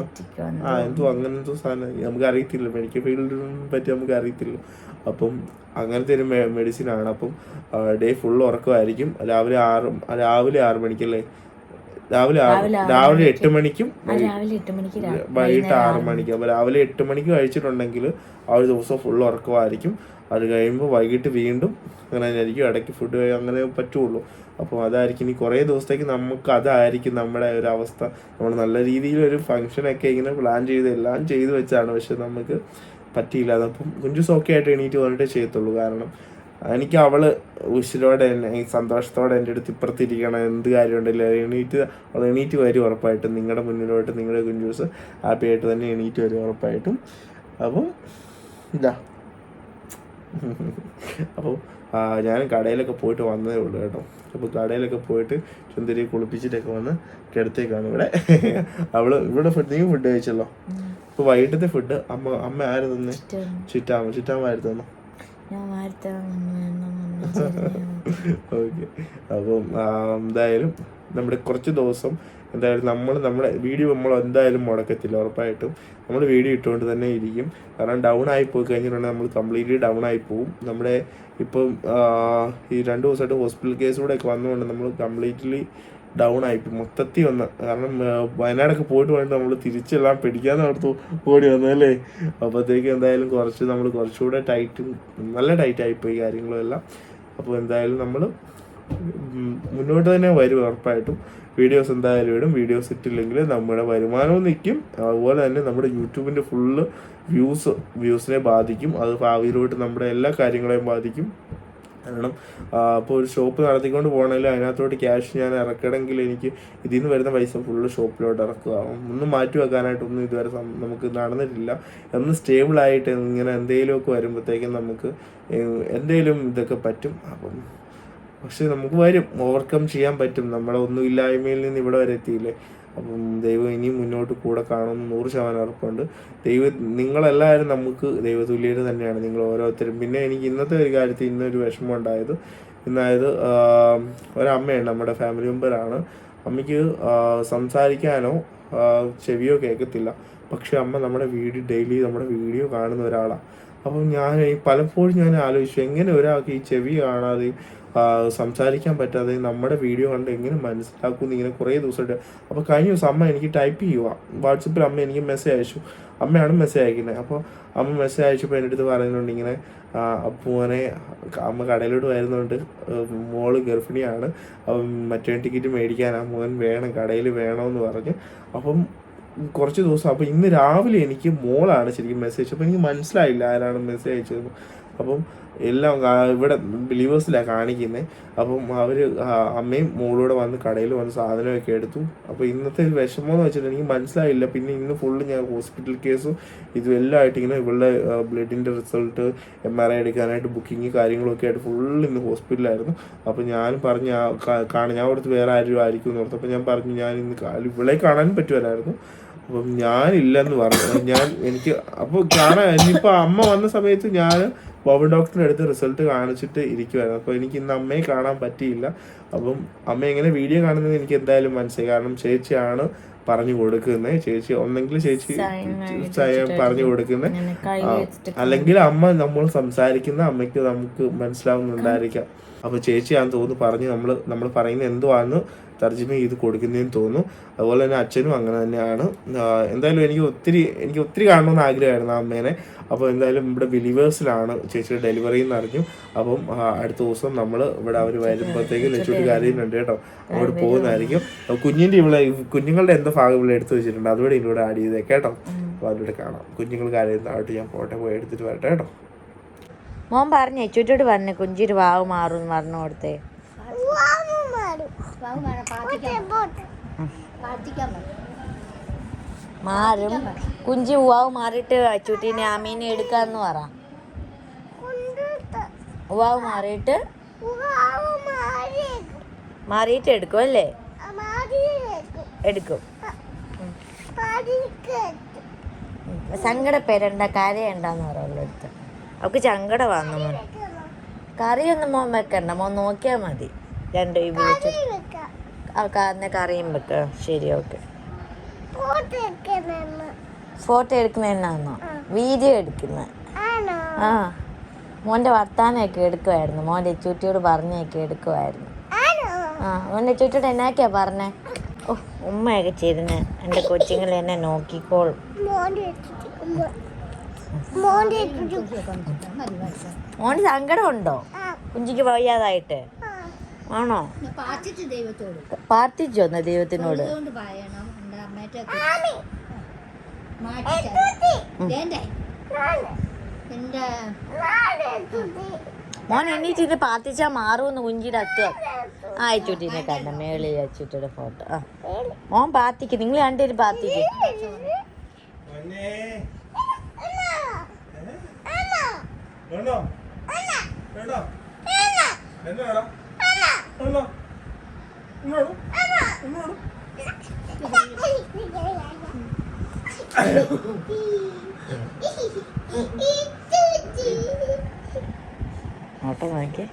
അങ്ങനെ എന്തോ സാധനം നമുക്ക് അറിയത്തില്ല, മെഡിക്കൽ ഫീൽഡിനെ പറ്റി നമുക്ക് അറിയത്തില്ല. അപ്പം അങ്ങനത്തെ ഒരു മെഡിസിനാണ്. അപ്പം ഡേ ഫുള്ള് ഉറക്കമായിരിക്കും. രാവിലെ 6 മണിക്കല്ലേ, രാവിലെ 8 മണിക്കും വൈകിട്ട് 6 മണിക്കും. അപ്പോൾ രാവിലെ 8 മണിക്ക് കഴിച്ചിട്ടുണ്ടെങ്കിൽ ആ ഒരു ദിവസം ഫുള്ള് ഉറക്കമായിരിക്കും. അത് കഴിയുമ്പോൾ വൈകിട്ട് വീണ്ടും അങ്ങനെ ആയിരിക്കും, ഇടയ്ക്ക് ഫുഡ് അങ്ങനെ പറ്റുള്ളൂ. അപ്പോൾ അതായിരിക്കും ഇനി കുറേ ദിവസത്തേക്ക് നമുക്ക് അതായിരിക്കും നമ്മുടെ ഒരു അവസ്ഥ. നമ്മൾ നല്ല രീതിയിലൊരു ഫംഗ്ഷനൊക്കെ ഇങ്ങനെ പ്ലാൻ എല്ലാം ചെയ്ത് വെച്ചാണ്, പക്ഷെ നമുക്ക് പറ്റിയില്ല. അതപ്പം കുഞ്ചൂസ് ഒക്കെ ആയിട്ട് എണീറ്റ് വന്നിട്ടേ ചെയ്യത്തുള്ളൂ. കാരണം എനിക്ക് അവള് ഉശിരോടെ സന്തോഷത്തോടെ എൻ്റെ അടുത്ത് ഇപ്പുറത്തിരിക്കണം, എന്ത് കാര്യമുണ്ടല്ലോ അവൾ എണീറ്റ് വരും ഉറപ്പായിട്ടും. നിങ്ങളുടെ മുന്നിലോട്ട് നിങ്ങളുടെ കുഞ്ചൂസ് ഹാപ്പി ആയിട്ട് തന്നെ എണീറ്റ് വരും ഉറപ്പായിട്ടും. അപ്പം ഇതാ അപ്പോൾ ഞാൻ കടയിലൊക്കെ പോയിട്ട് വന്നതേ ഉള്ളൂ കേട്ടോ. അപ്പോൾ കടയിലൊക്കെ പോയിട്ട് ചുന്ദരി കുളിപ്പിച്ചിട്ടൊക്കെ വന്ന് കിടത്തേക്കാണ് ഇവിടെ. ഇവിടെ നീ ഫുഡ് കഴിച്ചല്ലോ. ഇപ്പോൾ വൈകിട്ടത്തെ ഫുഡ് അമ്മ ആര് തന്നെ? ചുറ്റാമായിരുന്നു തന്നു. ഓക്കെ. അപ്പം എന്തായാലും നമ്മുടെ കുറച്ച് ദിവസം എന്തായാലും നമ്മുടെ വീഡിയോ നമ്മൾ എന്തായാലും മുടക്കത്തില്ല, ഉറപ്പായിട്ടും നമ്മൾ വീഡിയോ ഇട്ടുകൊണ്ട് തന്നെ ഇരിക്കും. കാരണം ഡൗൺ ആയി പോയി കഴിഞ്ഞിട്ടുണ്ടെങ്കിൽ നമ്മൾ കംപ്ലീറ്റ്ലി ഡൗൺ ആയി പോകും. നമ്മുടെ ഇപ്പം ഈ 2 ദിവസമായിട്ട് ഹോസ്പിറ്റൽ കേസിലൂടെ ഒക്കെ വന്നുകൊണ്ട് നമ്മൾ കംപ്ലീറ്റ്ലി ഡൗൺ ആയിപ്പോയി മൊത്തത്തിൽ വന്ന്. കാരണം വയനാടൊക്കെ പോയിട്ട് വേണ്ടി നമ്മൾ തിരിച്ചെല്ലാം പിടിക്കാതെ ഓർത്തു ഓടി വന്നല്ലേ. അപ്പോഴത്തേക്ക് എന്തായാലും നമ്മൾ കുറച്ചുകൂടെ നല്ല ടൈറ്റ് ആയിപ്പോയി കാര്യങ്ങളും എല്ലാം. അപ്പോൾ എന്തായാലും നമ്മൾ മുന്നോട്ട് തന്നെ വരും ഉറപ്പായിട്ടും. വീഡിയോസ് എന്തായാലും ഇടും. വീഡിയോസ് ഇട്ടില്ലെങ്കിൽ നമ്മുടെ വരുമാനവും നിൽക്കും. അതുപോലെ തന്നെ നമ്മുടെ യൂട്യൂബിൻ്റെ ഫുള്ള് വ്യൂസിനെ ബാധിക്കും. അത് ഭാവിയിലോട്ട് നമ്മുടെ എല്ലാ കാര്യങ്ങളെയും ബാധിക്കും. കാരണം അപ്പോൾ ഒരു ഷോപ്പ് നടത്തിക്കൊണ്ട് പോകണമെങ്കിൽ അതിനകത്തോട്ട് ക്യാഷ് ഞാൻ ഇറക്കണമെങ്കിൽ എനിക്ക് ഇതിൽ നിന്ന് വരുന്ന പൈസ ഫുള്ള് ഷോപ്പിലോട്ട് ഇറക്കുക. ഒന്നും മാറ്റി വെക്കാനായിട്ടൊന്നും ഇതുവരെ നമുക്ക് നടന്നിട്ടില്ല. ഒന്ന് സ്റ്റേബിളായിട്ട് ഇങ്ങനെ എന്തെങ്കിലുമൊക്കെ വരുമ്പോഴത്തേക്കും നമുക്ക് എന്തെങ്കിലും ഇതൊക്കെ പറ്റും. അപ്പം പക്ഷെ നമുക്ക് ഓവർകം ചെയ്യാൻ പറ്റും. നമ്മളെ ഒന്നുമില്ലായ്മയിൽ നിന്ന് ഇവിടെ വരെ എത്തിയില്ലേ. അപ്പം ദൈവം ഇനിയും മുന്നോട്ട് കൂടെ കാണുമെന്ന് 100% ഉറപ്പുണ്ട്. നിങ്ങളെല്ലാവരും നമുക്ക് ദൈവതുല്യര് തന്നെയാണ്, നിങ്ങൾ ഓരോരുത്തരും. പിന്നെ എനിക്ക് ഇന്നത്തെ ഒരു കാര്യത്തിൽ ഇന്നൊരു വിഷമം ഉണ്ടായത്, ഒരമ്മയുണ്ട്, നമ്മുടെ ഫാമിലി മെമ്പറാണ്. അമ്മയ്ക്ക് സംസാരിക്കാനോ ചെവിയോ കേൾക്കത്തില്ല. പക്ഷെ അമ്മ ഡെയിലി നമ്മുടെ വീഡിയോ കാണുന്ന ഒരാളാണ്. അപ്പം പലപ്പോഴും ഞാൻ ആലോചിച്ചു, എങ്ങനെ ഒരാൾക്ക് ഈ ചെവി കാണാതെ സംസാരിക്കാൻ പറ്റാതെ നമ്മുടെ വീഡിയോ കണ്ട് എങ്ങനെ മനസ്സിലാക്കുമെന്ന് ഇങ്ങനെ കുറേ ദിവസമായിട്ട്. അപ്പോൾ കഴിഞ്ഞ ദിവസം അമ്മ എനിക്ക് ടൈപ്പ് ചെയ്യുക, വാട്സപ്പിൽ അമ്മ എനിക്ക് മെസ്സേജ് അയച്ചു. അമ്മയാണ് മെസ്സേജ് അയക്കുന്നത്. അപ്പോൾ അമ്മ മെസ്സേജ് അയച്ചപ്പോൾ എൻ്റെ അടുത്ത് പറയുന്നുണ്ട് ഇങ്ങനെ, അപ്പൂനെ അമ്മ കടയിലോട്ട് വരുന്നുണ്ട്, മോള് ഗർഭിണിയാണ്, അപ്പം മറ്റേ ടിക്കറ്റ് മേടിക്കാനാ മോൻ വേണം, കടയിൽ വേണമെന്ന് പറഞ്ഞ്. അപ്പം കുറച്ച് ദിവസം. അപ്പോൾ ഇന്ന് രാവിലെ എനിക്ക് മോളാണ് ശരിക്കും മെസ്സേജ്. അപ്പോൾ എനിക്ക് മനസ്സിലായില്ല ആരാണ് മെസ്സേജ് അയച്ചത്. അപ്പം എല്ലാം ഇവിടെ ബിലീവേഴ്സിലാണ് കാണിക്കുന്നത്. അപ്പം അവർ അമ്മയും മോളൂടെ വന്ന് കടയിൽ വന്ന് സാധനമൊക്കെ എടുത്തു. അപ്പോൾ ഇന്നത്തെ വിഷമം എന്ന് വെച്ചിട്ട് എനിക്ക് മനസ്സിലായില്ല. പിന്നെ ഇന്ന് ഫുള്ള് ഞാൻ ഹോസ്പിറ്റൽ കേസും ഇതും എല്ലാം ആയിട്ട് ഇങ്ങനെ ഇവളുടെ ബ്ലഡിൻ്റെ റിസൾട്ട് MRI എടുക്കാനായിട്ട് ബുക്കിങ് കാര്യങ്ങളൊക്കെ ആയിട്ട് ഫുള്ള് ഇന്ന് ഹോസ്പിറ്റലായിരുന്നു. അപ്പോൾ ഞാൻ പറഞ്ഞു ഞാൻ അവിടുത്തെ വേറെ ആരും ആയിരിക്കും എന്ന് ഓർത്തു. അപ്പോൾ ഞാൻ പറഞ്ഞു ഞാൻ ഇന്ന് ഇവളെ കാണാൻ പറ്റുമല്ലായിരുന്നു. അപ്പം ഞാനില്ലെന്ന് പറഞ്ഞു. എനിക്ക് അപ്പോൾ ഇനിയിപ്പോൾ അമ്മ വന്ന സമയത്ത് ഞാൻ ബോബൻ ഡോക്ടറിൻ്റെ അടുത്ത് റിസൾട്ട് കാണിച്ചിട്ട് ഇരിക്കുമായിരുന്നു. അപ്പോൾ എനിക്ക് ഇന്ന് അമ്മയെ കാണാൻ പറ്റിയില്ല. അപ്പം അമ്മ എങ്ങനെ വീഡിയോ കാണുന്നത് എനിക്ക് എന്തായാലും മനസ്സിലായി. കാരണം ചേച്ചിയാണ് പറഞ്ഞു കൊടുക്കുന്നത്. ചേച്ചി ഒന്നെങ്കിൽ ചേച്ചി പറഞ്ഞു കൊടുക്കുന്നത്, അല്ലെങ്കിൽ അമ്മ നമ്മൾ സംസാരിക്കുന്ന അമ്മയ്ക്ക് നമുക്ക് മനസ്സിലാവുന്നുണ്ടായിരിക്കാം. അപ്പോൾ ചേച്ചിയാണെന്ന് തോന്നുന്നു പറഞ്ഞ് നമ്മൾ പറയുന്നത് എന്തുവാന്ന് തർജ്ജിമ ചെയ്ത് കൊടുക്കുന്നതെന്ന് തോന്നുന്നു. അതുപോലെ തന്നെ അച്ഛനും അങ്ങനെ തന്നെയാണ്. എന്തായാലും എനിക്ക് ഒത്തിരി കാണണമെന്ന് ആഗ്രഹമായിരുന്നു ആ അമ്മേനെ. അപ്പോൾ എന്തായാലും ഇവിടെ ബിലീവേഴ്സിലാണ് ചേച്ചിയുടെ ഡെലിവറി എന്ന് അറിഞ്ഞു. അപ്പം അടുത്ത ദിവസം നമ്മൾ ഇവിടെ അവർ വരുമ്പോഴത്തേക്ക് ലച്ചൂട്ടി കരയുന്നുണ്ട് കേട്ടോ. അവിടെ പോകുന്നതായിരിക്കും. കുഞ്ഞുങ്ങളുടെ എന്തോ ഭാഗം ഇവിടെ എടുത്തു വെച്ചിട്ടുണ്ട്, അതുകൂടെ ഇതിലൂടെ ആഡ് ചെയ്തേക്കാം കേട്ടോ. അപ്പോൾ അതിലൂടെ കാണാം കുഞ്ഞുങ്ങൾ കരയുന്നതായിട്ട്. ഞാൻ പോയി എടുത്തിട്ട് വരട്ടെ കേട്ടോ. മോൻ പറഞ്ഞേ ചുറ്റോട് പറഞ്ഞു കുഞ്ചിരി വാവ് മാറും പറഞ്ഞു കൊടുത്തേ. മാറും കുഞ്ചി ഉവാവ് മാറിയിട്ട് അച്ചൂട്ടീനെ അമ്മീനെ എടുക്കാന്ന് പറ. ഉവാവ് മാറിയിട്ട് എടുക്കും അല്ലേ? എടുക്കും. സങ്കടപ്പെടണ്ട കരയണ്ടെന്ന് പറയുള്ളൂ. എടുത്ത് അവൾക്ക് സങ്കടം വന്നു. മോൻ കറിയൊന്നും മോൻ വെക്കണ്ട, മോൻ നോക്കിയാൽ മതി. രണ്ട് കറിയും വെക്ക. ശരി, ഓക്കെ. ഫോട്ടോ എടുക്കുന്ന എന്നാന്നോ? വീഡിയോ എടുക്കുന്ന? ആ, മോൻ്റെ വർത്താനമൊക്കെ എടുക്കുമായിരുന്നു. മോൻ്റെ ചുറ്റിയോട് പറഞ്ഞൊക്കെ എടുക്കുമായിരുന്നു. ആ, മോൻ്റെ ചുറ്റിയോട് എന്നാക്കിയാ പറഞ്ഞേ? ഓ, ഉമ്മയൊക്കെ ചെയ്തിരുന്ന് എൻ്റെ കൊച്ചുങ്ങൾ എന്നെ നോക്കിക്കോളും. മോന് സങ്കടമുണ്ടോ കുഞ്ചിക്ക് വയ്യാതായിട്ട്? ആണോ? പ്രാർത്ഥിച്ചോന്ന് ദൈവത്തിനോട്? മോൻ എണീറ്റ് പ്രാർത്ഥിച്ചാ മാറുമെന്ന് കുഞ്ചിയുടെ അത്വം. അയച്ചുട്ടിനെ കണ്ട മേളിൽ അച്ചുട്ടിയുടെ ഫോട്ടോ. ആ, മോൻ പ്രാർത്ഥിക്കും. നിങ്ങൾ രണ്ടുപേരും പ്രാർത്ഥിക്കും. നോട്ടെ നോക്കി.